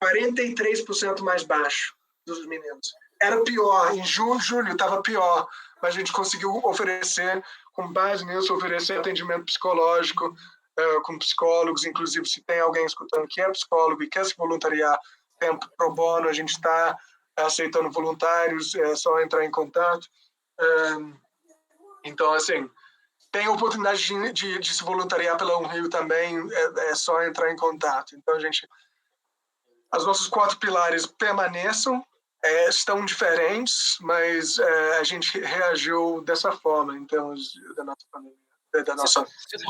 43% mais baixo dos meninos. Era pior, em julho estava pior, mas a gente conseguiu oferecer, com base nisso, oferecer atendimento psicológico com psicólogos, inclusive se tem alguém escutando que é psicólogo e quer se voluntariar, tempo pro bono, a gente está aceitando voluntários, é só entrar em contato. Então, assim, tem a oportunidade de se voluntariar pela Rio também, é só entrar em contato. Então, os nossos 4 pilares permaneçam, estão diferentes, mas a gente reagiu dessa forma em termos da nossa família.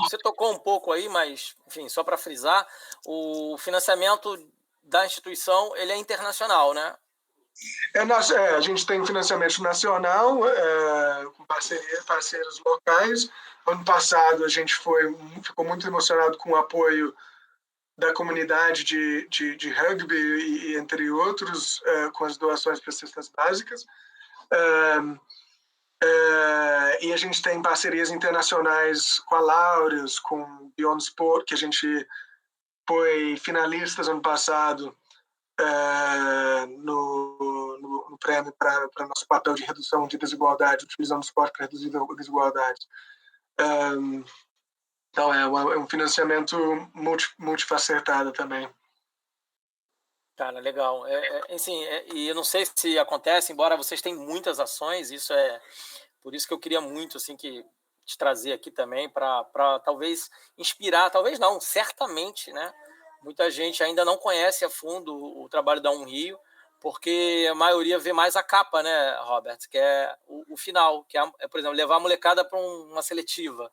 Você tocou um pouco aí, mas, enfim, só para frisar, o financiamento da instituição ele é internacional, né? A gente tem financiamento nacional, com parceiros locais. Ano passado, a gente ficou muito emocionado com o apoio da comunidade de rugby, e entre outros, com as doações para cestas básicas. E a gente tem parcerias internacionais com a Laureus, com Beyond Sport, que a gente foi finalistas ano passado no prêmio para nosso papel de redução de desigualdade, utilizando o esporte para reduzir desigualdade. Então, é um financiamento multifacetado também. Cara, legal. Assim, e eu não sei se acontece, embora vocês tenham muitas ações, isso é por isso que eu queria muito assim, que te trazer aqui também para talvez inspirar, talvez não, certamente, né? Muita gente ainda não conhece a fundo o trabalho da Rio, porque a maioria vê mais a capa, né, Robert? Que é o final, que é, por exemplo, levar a molecada para uma seletiva.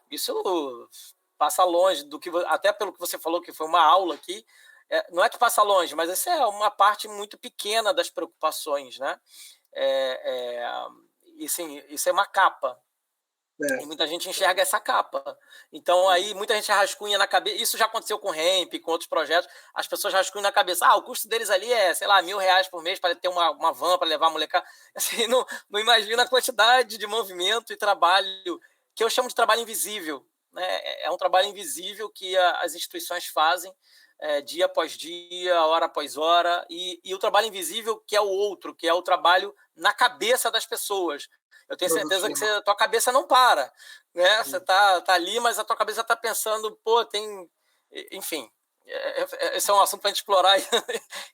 Isso passa longe do que, até pelo que você falou, que foi uma aula aqui, não é que passa longe, mas essa é uma parte muito pequena das preocupações, né? E sim, isso é uma capa. E muita gente enxerga essa capa. Então, aí, muita gente rascunha na cabeça. Isso já aconteceu com o Ramp, com outros projetos. As pessoas rascunham na cabeça. O custo deles ali é, sei lá, R$1.000 por mês para ter uma van para levar a molecada. Assim, não imagina a quantidade de movimento e trabalho, que eu chamo de trabalho invisível. Né? É um trabalho invisível que as instituições fazem dia após dia, hora após hora. E o trabalho invisível, que é o outro, que é o trabalho na cabeça das pessoas. Eu tenho certeza que a tua cabeça não para, né? Você tá ali, mas a tua cabeça está pensando, tem... Enfim, esse é um assunto para a gente explorar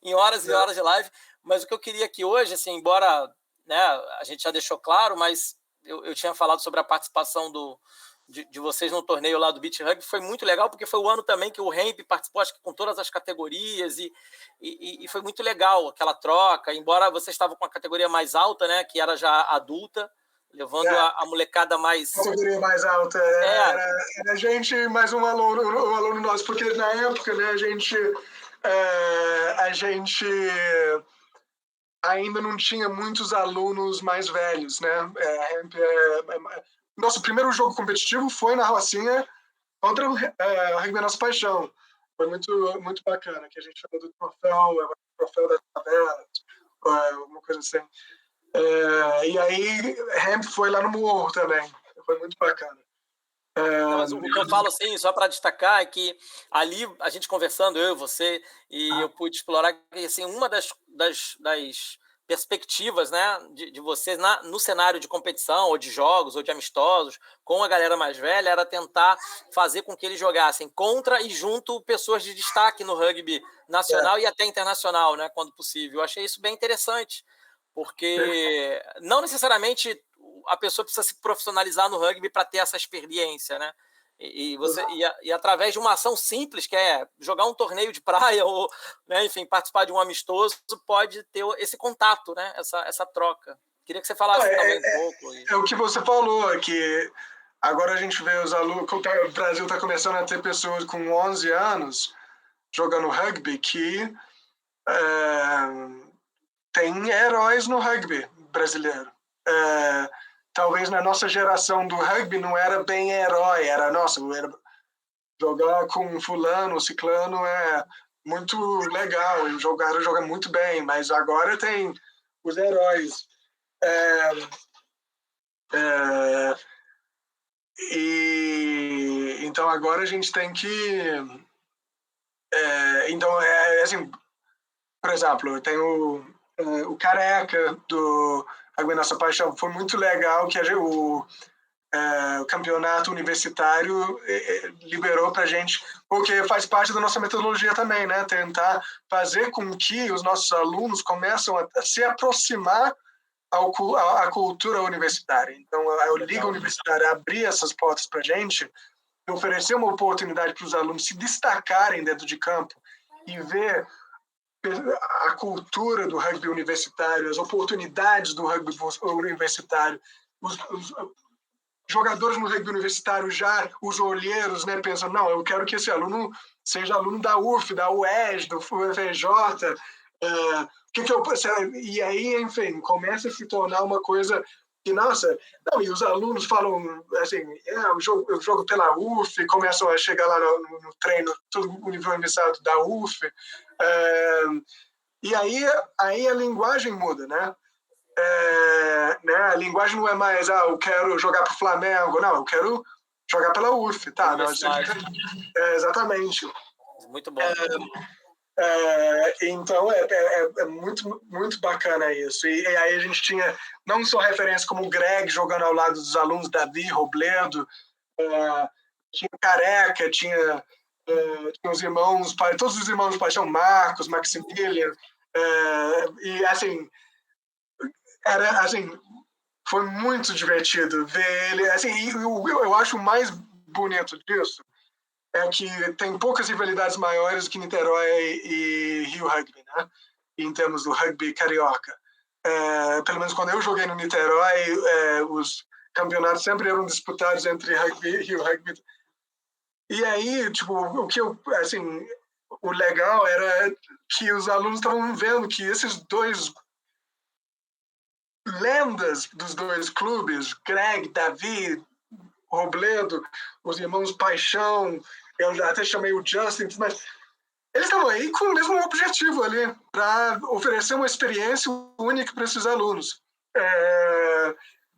em horas e horas de live, mas o que eu queria aqui hoje, assim, embora, né, a gente já deixou claro, mas eu tinha falado sobre a participação de vocês no torneio lá do Beach Rugby, foi muito legal, porque foi o ano também que o Ramp participou, acho que com todas as categorias, e foi muito legal aquela troca, embora vocês estavam com a categoria mais alta, né, que era já adulta, levando a molecada mais... Categoria mais alta. Era a gente, mais um aluno nosso, porque na época, né, a gente ainda não tinha muitos alunos mais velhos, né? Nosso primeiro jogo competitivo foi na Rocinha contra o Rugby Nossa Paixão. Foi muito, muito bacana, que a gente falou do troféu da tabela. alguma coisa assim. E aí, Hemp foi lá no Morro também. Foi muito bacana. Mas o que eu falo, assim, só para destacar, é que ali, a gente conversando, eu e você, e eu pude explorar que, assim, uma das perspectivas, né, de vocês no cenário de competição, ou de jogos, ou de amistosos, com a galera mais velha, era tentar fazer com que eles jogassem contra e junto pessoas de destaque no rugby nacional e até internacional, né, quando possível. Eu achei isso bem interessante, porque não necessariamente a pessoa precisa se profissionalizar no rugby para ter essa experiência, né? E através de uma ação simples, que é jogar um torneio de praia ou, né, enfim, participar de um amistoso, pode ter esse contato, né? Essa troca. Queria que você falasse também um pouco. É o que você falou, que agora a gente vê os alunos, o Brasil está começando a ter pessoas com 11 anos jogando rugby que tem heróis no rugby brasileiro. Talvez na nossa geração do rugby não era bem herói, era jogar com fulano, ciclano é muito legal, e joga muito bem, mas agora tem os heróis. E então agora a gente tem que então assim, por exemplo, tem o Careca do Rugby Nossa Paixão, foi muito legal que o campeonato universitário liberou para a gente, porque faz parte da nossa metodologia também, né? Tentar fazer com que os nossos alunos começam a se aproximar à cultura universitária. Então, a Liga Universitária abrir essas portas para a gente, oferecer uma oportunidade para os alunos se destacarem dentro de campo e ver a cultura do rugby universitário, as oportunidades do rugby universitário, os jogadores no rugby universitário já, os olheiros, né, pensam, não, eu quero que esse aluno seja aluno da UF, da UES, do UFRJ, e aí, enfim, começa a se tornar uma coisa que, nossa, não, e os alunos falam assim, eu jogo pela UF, começam a chegar lá no treino, todo uniformizado da UF, e aí a linguagem muda, né? Né? A linguagem não é mais, eu quero jogar para o Flamengo, não, eu quero jogar pela UF, tá? Não, exatamente. Muito bom. Então é muito, muito bacana isso. E aí a gente tinha não só referência como o Greg jogando ao lado dos alunos, Davi, Robledo, tinha Careca, tinha os irmãos, todos os irmãos de paixão, Marcos, Maximilian, e assim, era assim, foi muito divertido ver ele. Assim, eu acho o mais bonito disso é que tem poucas rivalidades maiores que Niterói e Rio Rugby, né? Em termos do rugby carioca. Pelo menos quando eu joguei no Niterói, os campeonatos sempre eram disputados entre rugby e Rio Rugby. E aí, tipo, o legal era que os alunos estavam vendo que esses dois lendas dos dois clubes, Greg, Davi, Robledo, os irmãos Paixão, eu até chamei o Justin, mas eles estavam aí com o mesmo objetivo ali, para oferecer uma experiência única para esses alunos,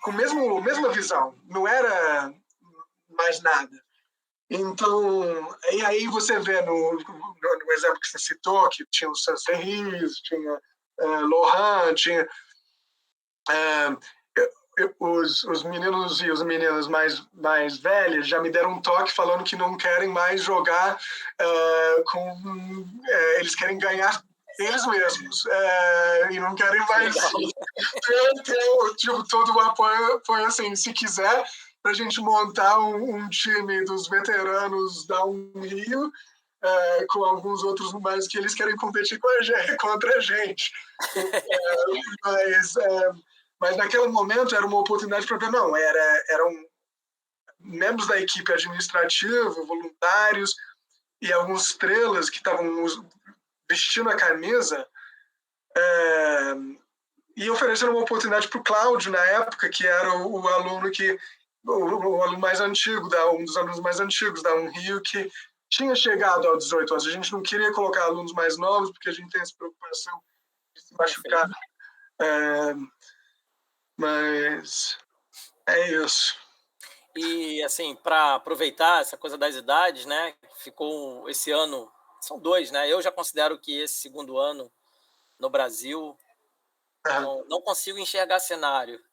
com a mesma visão, não era mais nada. Então, e aí você vê no exemplo que você citou, que tinha o Sancerris, tinha Lohan, tinha os meninos e as meninas mais velhas já me deram um toque falando que não querem mais jogar eles querem ganhar eles mesmos e não querem mais ter todo o apoio. Foi assim, se quiser para a gente montar um time dos veteranos da Rio com alguns outros mais que eles querem competir contra a gente. Mas naquele momento era uma oportunidade para ver, não, eram membros da equipe administrativa, voluntários e algumas estrelas que estavam vestindo a camisa e oferecendo uma oportunidade para o Cláudio, na época, que era o aluno o aluno mais antigo, um dos alunos mais antigos da Rio, que tinha chegado aos 18 anos. A gente não queria colocar alunos mais novos, porque a gente tem essa preocupação de se machucar Mas é isso. E, assim, para aproveitar essa coisa das idades, né? Ficou esse ano, são 2, né? Eu já considero que esse segundo ano no Brasil, não consigo enxergar cenário.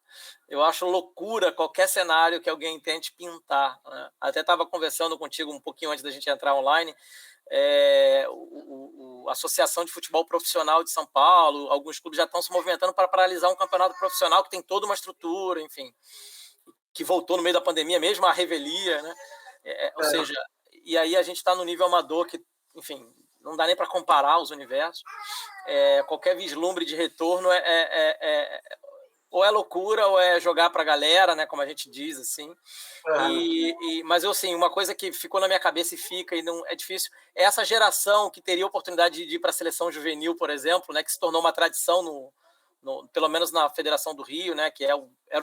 Eu acho loucura qualquer cenário que alguém tente pintar, né? Até estava conversando contigo um pouquinho antes da gente entrar online. A Associação de Futebol Profissional de São Paulo, alguns clubes já estão se movimentando para paralisar um campeonato profissional que tem toda uma estrutura, enfim, que voltou no meio da pandemia mesmo, a revelia, né? Ou seja, e aí a gente está no nível amador que, enfim, não dá nem para comparar os universos. Qualquer vislumbre de retorno ou é loucura ou é jogar para a galera, né, como a gente diz, assim. Mas eu, assim, uma coisa que ficou na minha cabeça e fica, e não é difícil, é essa geração que teria oportunidade de ir para a seleção juvenil, por exemplo, né, que se tornou uma tradição, pelo menos na Federação do Rio, né, que era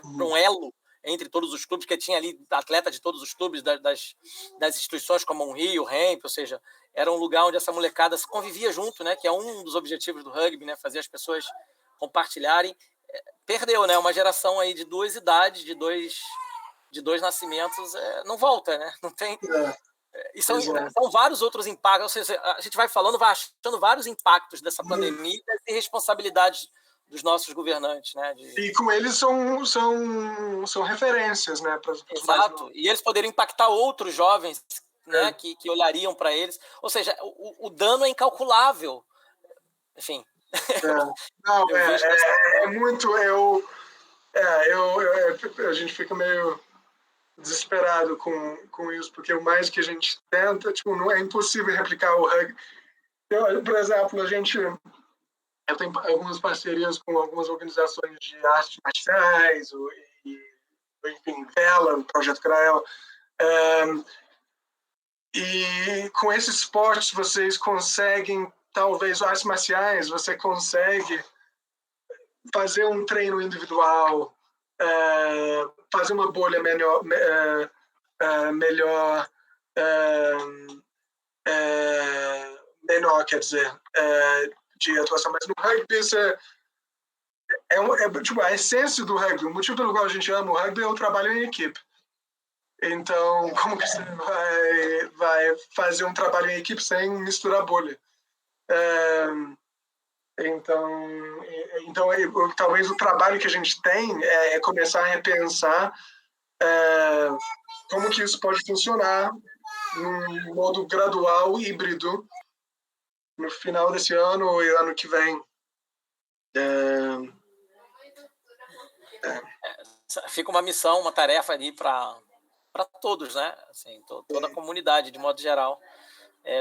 um elo entre todos os clubes, que tinha ali atleta de todos os clubes das instituições como o Rio, o Hemp, ou seja, era um lugar onde essa molecada se convivia junto, né, que é um dos objetivos do rugby, né, fazer as pessoas compartilharem. Perdeu, né, uma geração aí de 2 idades, de dois nascimentos, não volta, né, não tem... E são vários outros impactos, ou seja, a gente vai falando, vai achando vários impactos dessa pandemia e responsabilidades dos nossos governantes, né? E com eles são referências, né? Exato. E eles poderiam impactar outros jovens, né? Que olhariam para eles. Ou seja, o dano é incalculável. Enfim. Não, é muito. A gente fica meio desesperado com isso, porque o mais que a gente tenta, tipo, não é impossível replicar o rugby. Por exemplo, eu tenho algumas parcerias com algumas organizações de artes marciais, enfim, Vela, o Projeto Grael. E com esses esportes vocês conseguem, talvez, artes marciais, você consegue fazer um treino individual, fazer uma bolha melhor, menor, quer dizer, de atuação. Mas no rugby, tipo, a essência do rugby, o motivo pelo qual a gente ama o rugby é o trabalho em equipe. Então, como que você vai fazer um trabalho em equipe sem misturar bolha? Então talvez o trabalho que a gente tem é começar a repensar como que isso pode funcionar num modo gradual, híbrido, no final desse ano e ano que vem. Fica uma missão, uma tarefa ali para todos, né? Assim, toda a comunidade, de modo geral.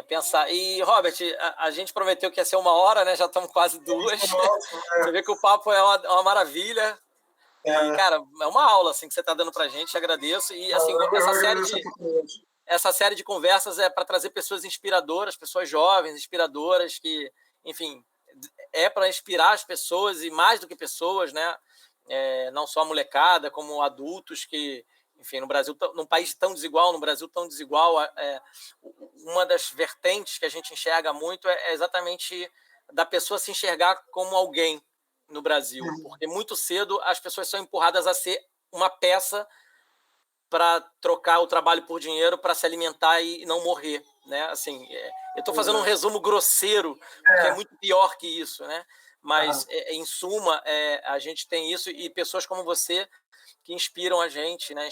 Pensar. E, Robert, a gente prometeu que ia ser 1 hora, né? Já estamos quase 2. Você vê que o papo é uma maravilha. E, cara, é uma aula assim, que você está dando para a gente, agradeço. E, assim, essa série de conversas é para trazer pessoas inspiradoras, pessoas jovens, inspiradoras, que, enfim, é para inspirar as pessoas e mais do que pessoas, né? Não só a molecada, como adultos que, enfim, no Brasil, num país tão desigual, no Brasil tão desigual, uma das vertentes que a gente enxerga muito é exatamente da pessoa se enxergar como alguém no Brasil, porque muito cedo as pessoas são empurradas a ser uma peça para trocar o trabalho por dinheiro, para se alimentar e não morrer, né? Assim, eu estou fazendo um resumo grosseiro, porque é muito pior que isso, né? Mas, em suma, a gente tem isso e pessoas como você que inspiram a gente, né?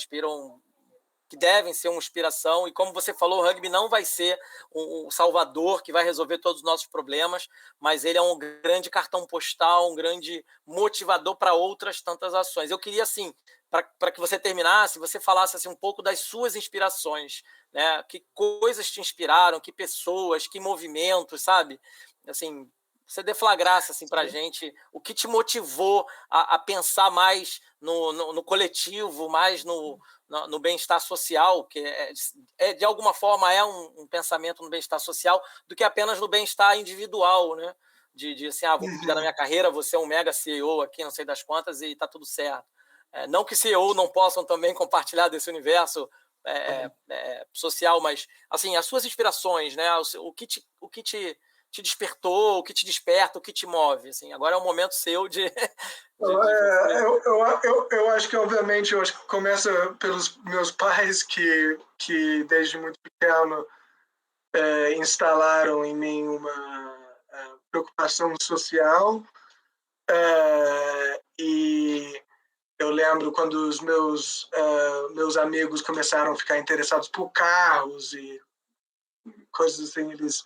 Que devem ser uma inspiração. E como você falou, o rugby não vai ser um salvador que vai resolver todos os nossos problemas, mas ele é um grande cartão postal, um grande motivador para outras tantas ações. Eu queria, assim, para que você terminasse, você falasse assim, um pouco das suas inspirações, né? Que coisas te inspiraram, que pessoas, que movimentos, sabe? Assim, você deflagrasse assim, para a gente o que te motivou a pensar mais no coletivo, mais no bem-estar social, que de alguma forma é um pensamento no bem-estar social, do que apenas no bem-estar individual, né? De assim, vou cuidar da minha carreira, vou ser um mega CEO aqui, não sei das quantas, e está tudo certo. Não que CEO não possam também compartilhar desse universo social, mas assim, as suas inspirações, né? O que te te despertou, o que te desperta, o que te move? Assim, agora é o momento seu de eu acho que, obviamente, começa pelos meus pais, que desde muito pequeno instalaram em mim uma preocupação social. E eu lembro quando os meus amigos começaram a ficar interessados por carros e coisas assim, eles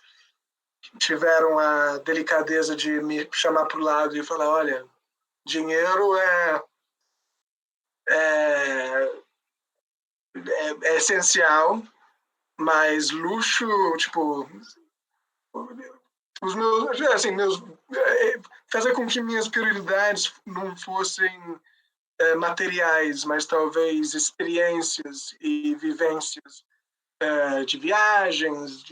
tiveram a delicadeza de me chamar para o lado e falar: olha, dinheiro é essencial, mas luxo, tipo, os meus, assim, fazer com que minhas prioridades não fossem materiais, mas talvez experiências e vivências de viagens,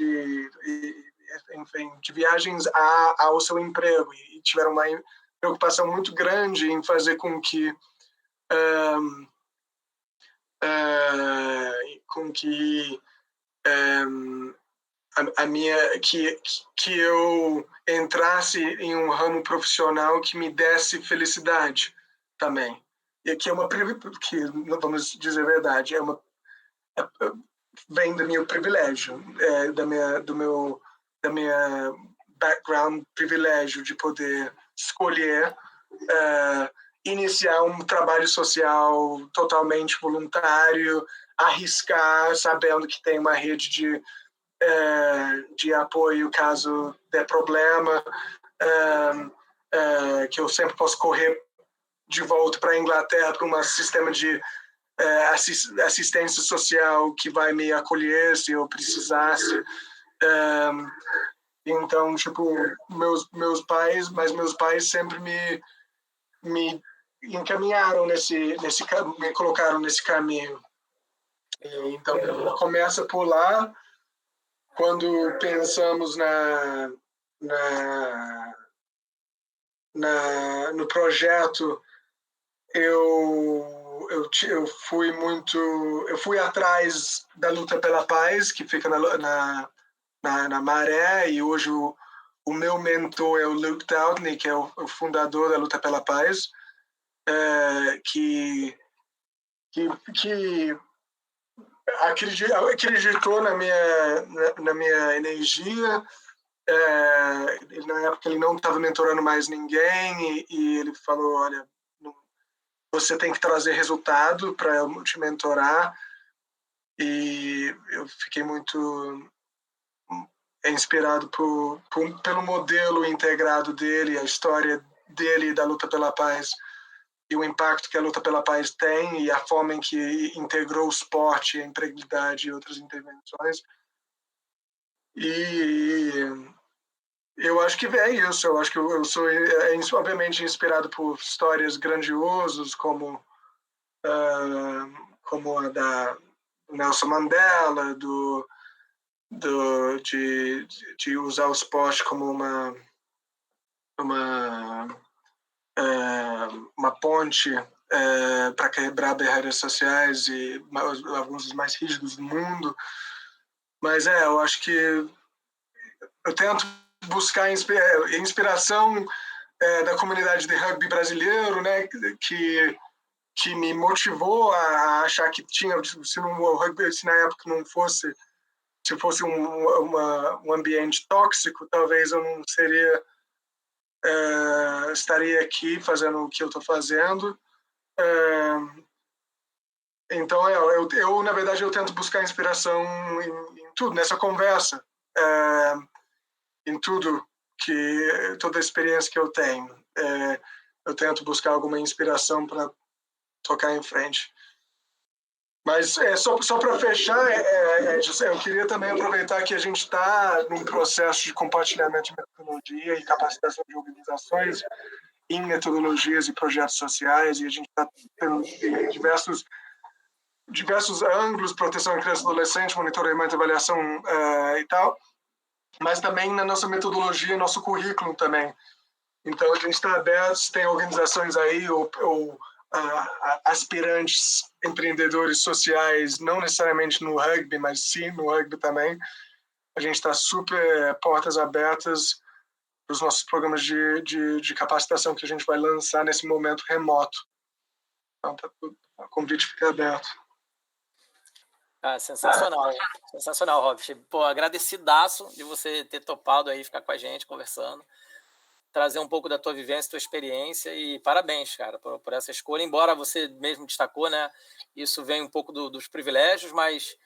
enfim, de viagens ao seu emprego, e tiveram uma preocupação muito grande em fazer com que que eu entrasse em um ramo profissional que me desse felicidade também. E aqui que, vamos dizer a verdade, vem do meu privilégio, da minha background privilégio de poder escolher iniciar um trabalho social totalmente voluntário, arriscar, sabendo que tem uma rede de apoio caso der problema, que eu sempre posso correr de volta para a Inglaterra para um sistema de assistência social que vai me acolher se eu precisasse. Então, tipo, meus pais sempre me encaminharam me colocaram nesse caminho. Então, começa por lá. Quando pensamos no projeto, eu fui atrás da Luta pela Paz, que fica na Maré, e hoje o meu mentor é o Luke Downey, que é o fundador da Luta pela Paz, que acreditou na minha energia. Na época ele não estava mentorando mais ninguém, e ele falou: olha, você tem que trazer resultado para eu te mentorar. E eu fiquei muito inspirado pelo modelo integrado dele, a história dele da luta pela paz e o impacto que a luta pela paz tem, e a forma em que integrou o esporte, a empregabilidade e outras intervenções. E eu acho que é isso. Eu acho que eu sou, obviamente, inspirado por histórias grandiosas como a da Nelson Mandela, de usar o esporte como uma ponte para quebrar barreiras sociais, e alguns dos mais rígidos do mundo. Mas eu acho que eu tento buscar inspiração da comunidade de rugby brasileiro, né, que me motivou a achar que o rugby, se na época não fosse, se fosse um ambiente tóxico, talvez eu não estaria aqui fazendo o que eu estou fazendo. Então, eu, na verdade, eu tento buscar inspiração em tudo, nessa conversa, em toda a experiência que eu tenho. Eu tento buscar alguma inspiração para tocar em frente. Mas só para fechar, eu queria também aproveitar que a gente está num processo de compartilhamento de metodologia e capacitação de organizações em metodologias e projetos sociais, e a gente está tendo diversos ângulos: proteção de criança e adolescente, monitoramento e avaliação e tal, mas também na nossa metodologia, nosso currículo também. Então, a gente está aberto, tem organizações aí, ou aspirantes empreendedores sociais, não necessariamente no rugby, mas sim no rugby também. A gente está super portas abertas os nossos programas de capacitação que a gente vai lançar nesse momento remoto. Então, o convite fica aberto. Sensacional, sensacional, Robert. Pô, agradecidaço de você ter topado aí ficar com a gente, conversando, trazer um pouco da tua vivência, tua experiência, e parabéns, cara, por essa escolha. Embora você mesmo destacou, né, isso vem um pouco dos privilégios, mas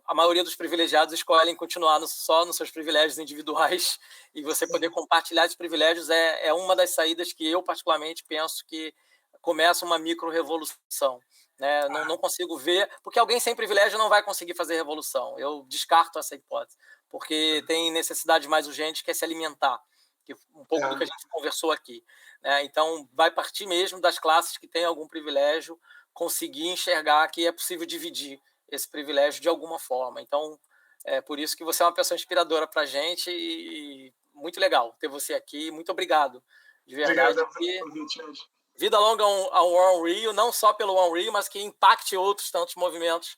a maioria dos privilegiados escolhem continuar só nos seus privilégios individuais, e você poder compartilhar esses privilégios é uma das saídas que eu particularmente penso que começa uma micro-revolução. Né? Não consigo ver, porque alguém sem privilégio não vai conseguir fazer revolução. Eu descarto essa hipótese, porque tem necessidade mais urgente, que é se alimentar, que um pouco do que a gente conversou aqui. Né? Então, vai partir mesmo das classes que têm algum privilégio conseguir enxergar que é possível dividir esse privilégio de alguma forma. Então, é por isso que você é uma pessoa inspiradora para a gente, e muito legal ter você aqui. Muito obrigado, de verdade. Obrigado. Vida longa ao One Rio, não só pelo One Rio, mas que impacte outros tantos movimentos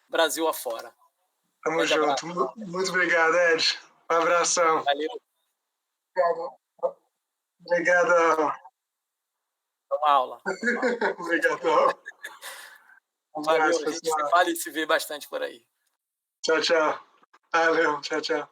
Brasil afora. Tamo junto. Muito obrigado, Ed. Um abração. Valeu. Obrigado. Uma aula. Obrigado. Valeu, a gente se fala e se vê bastante por aí. Tchau, tchau. Valeu, tchau, tchau.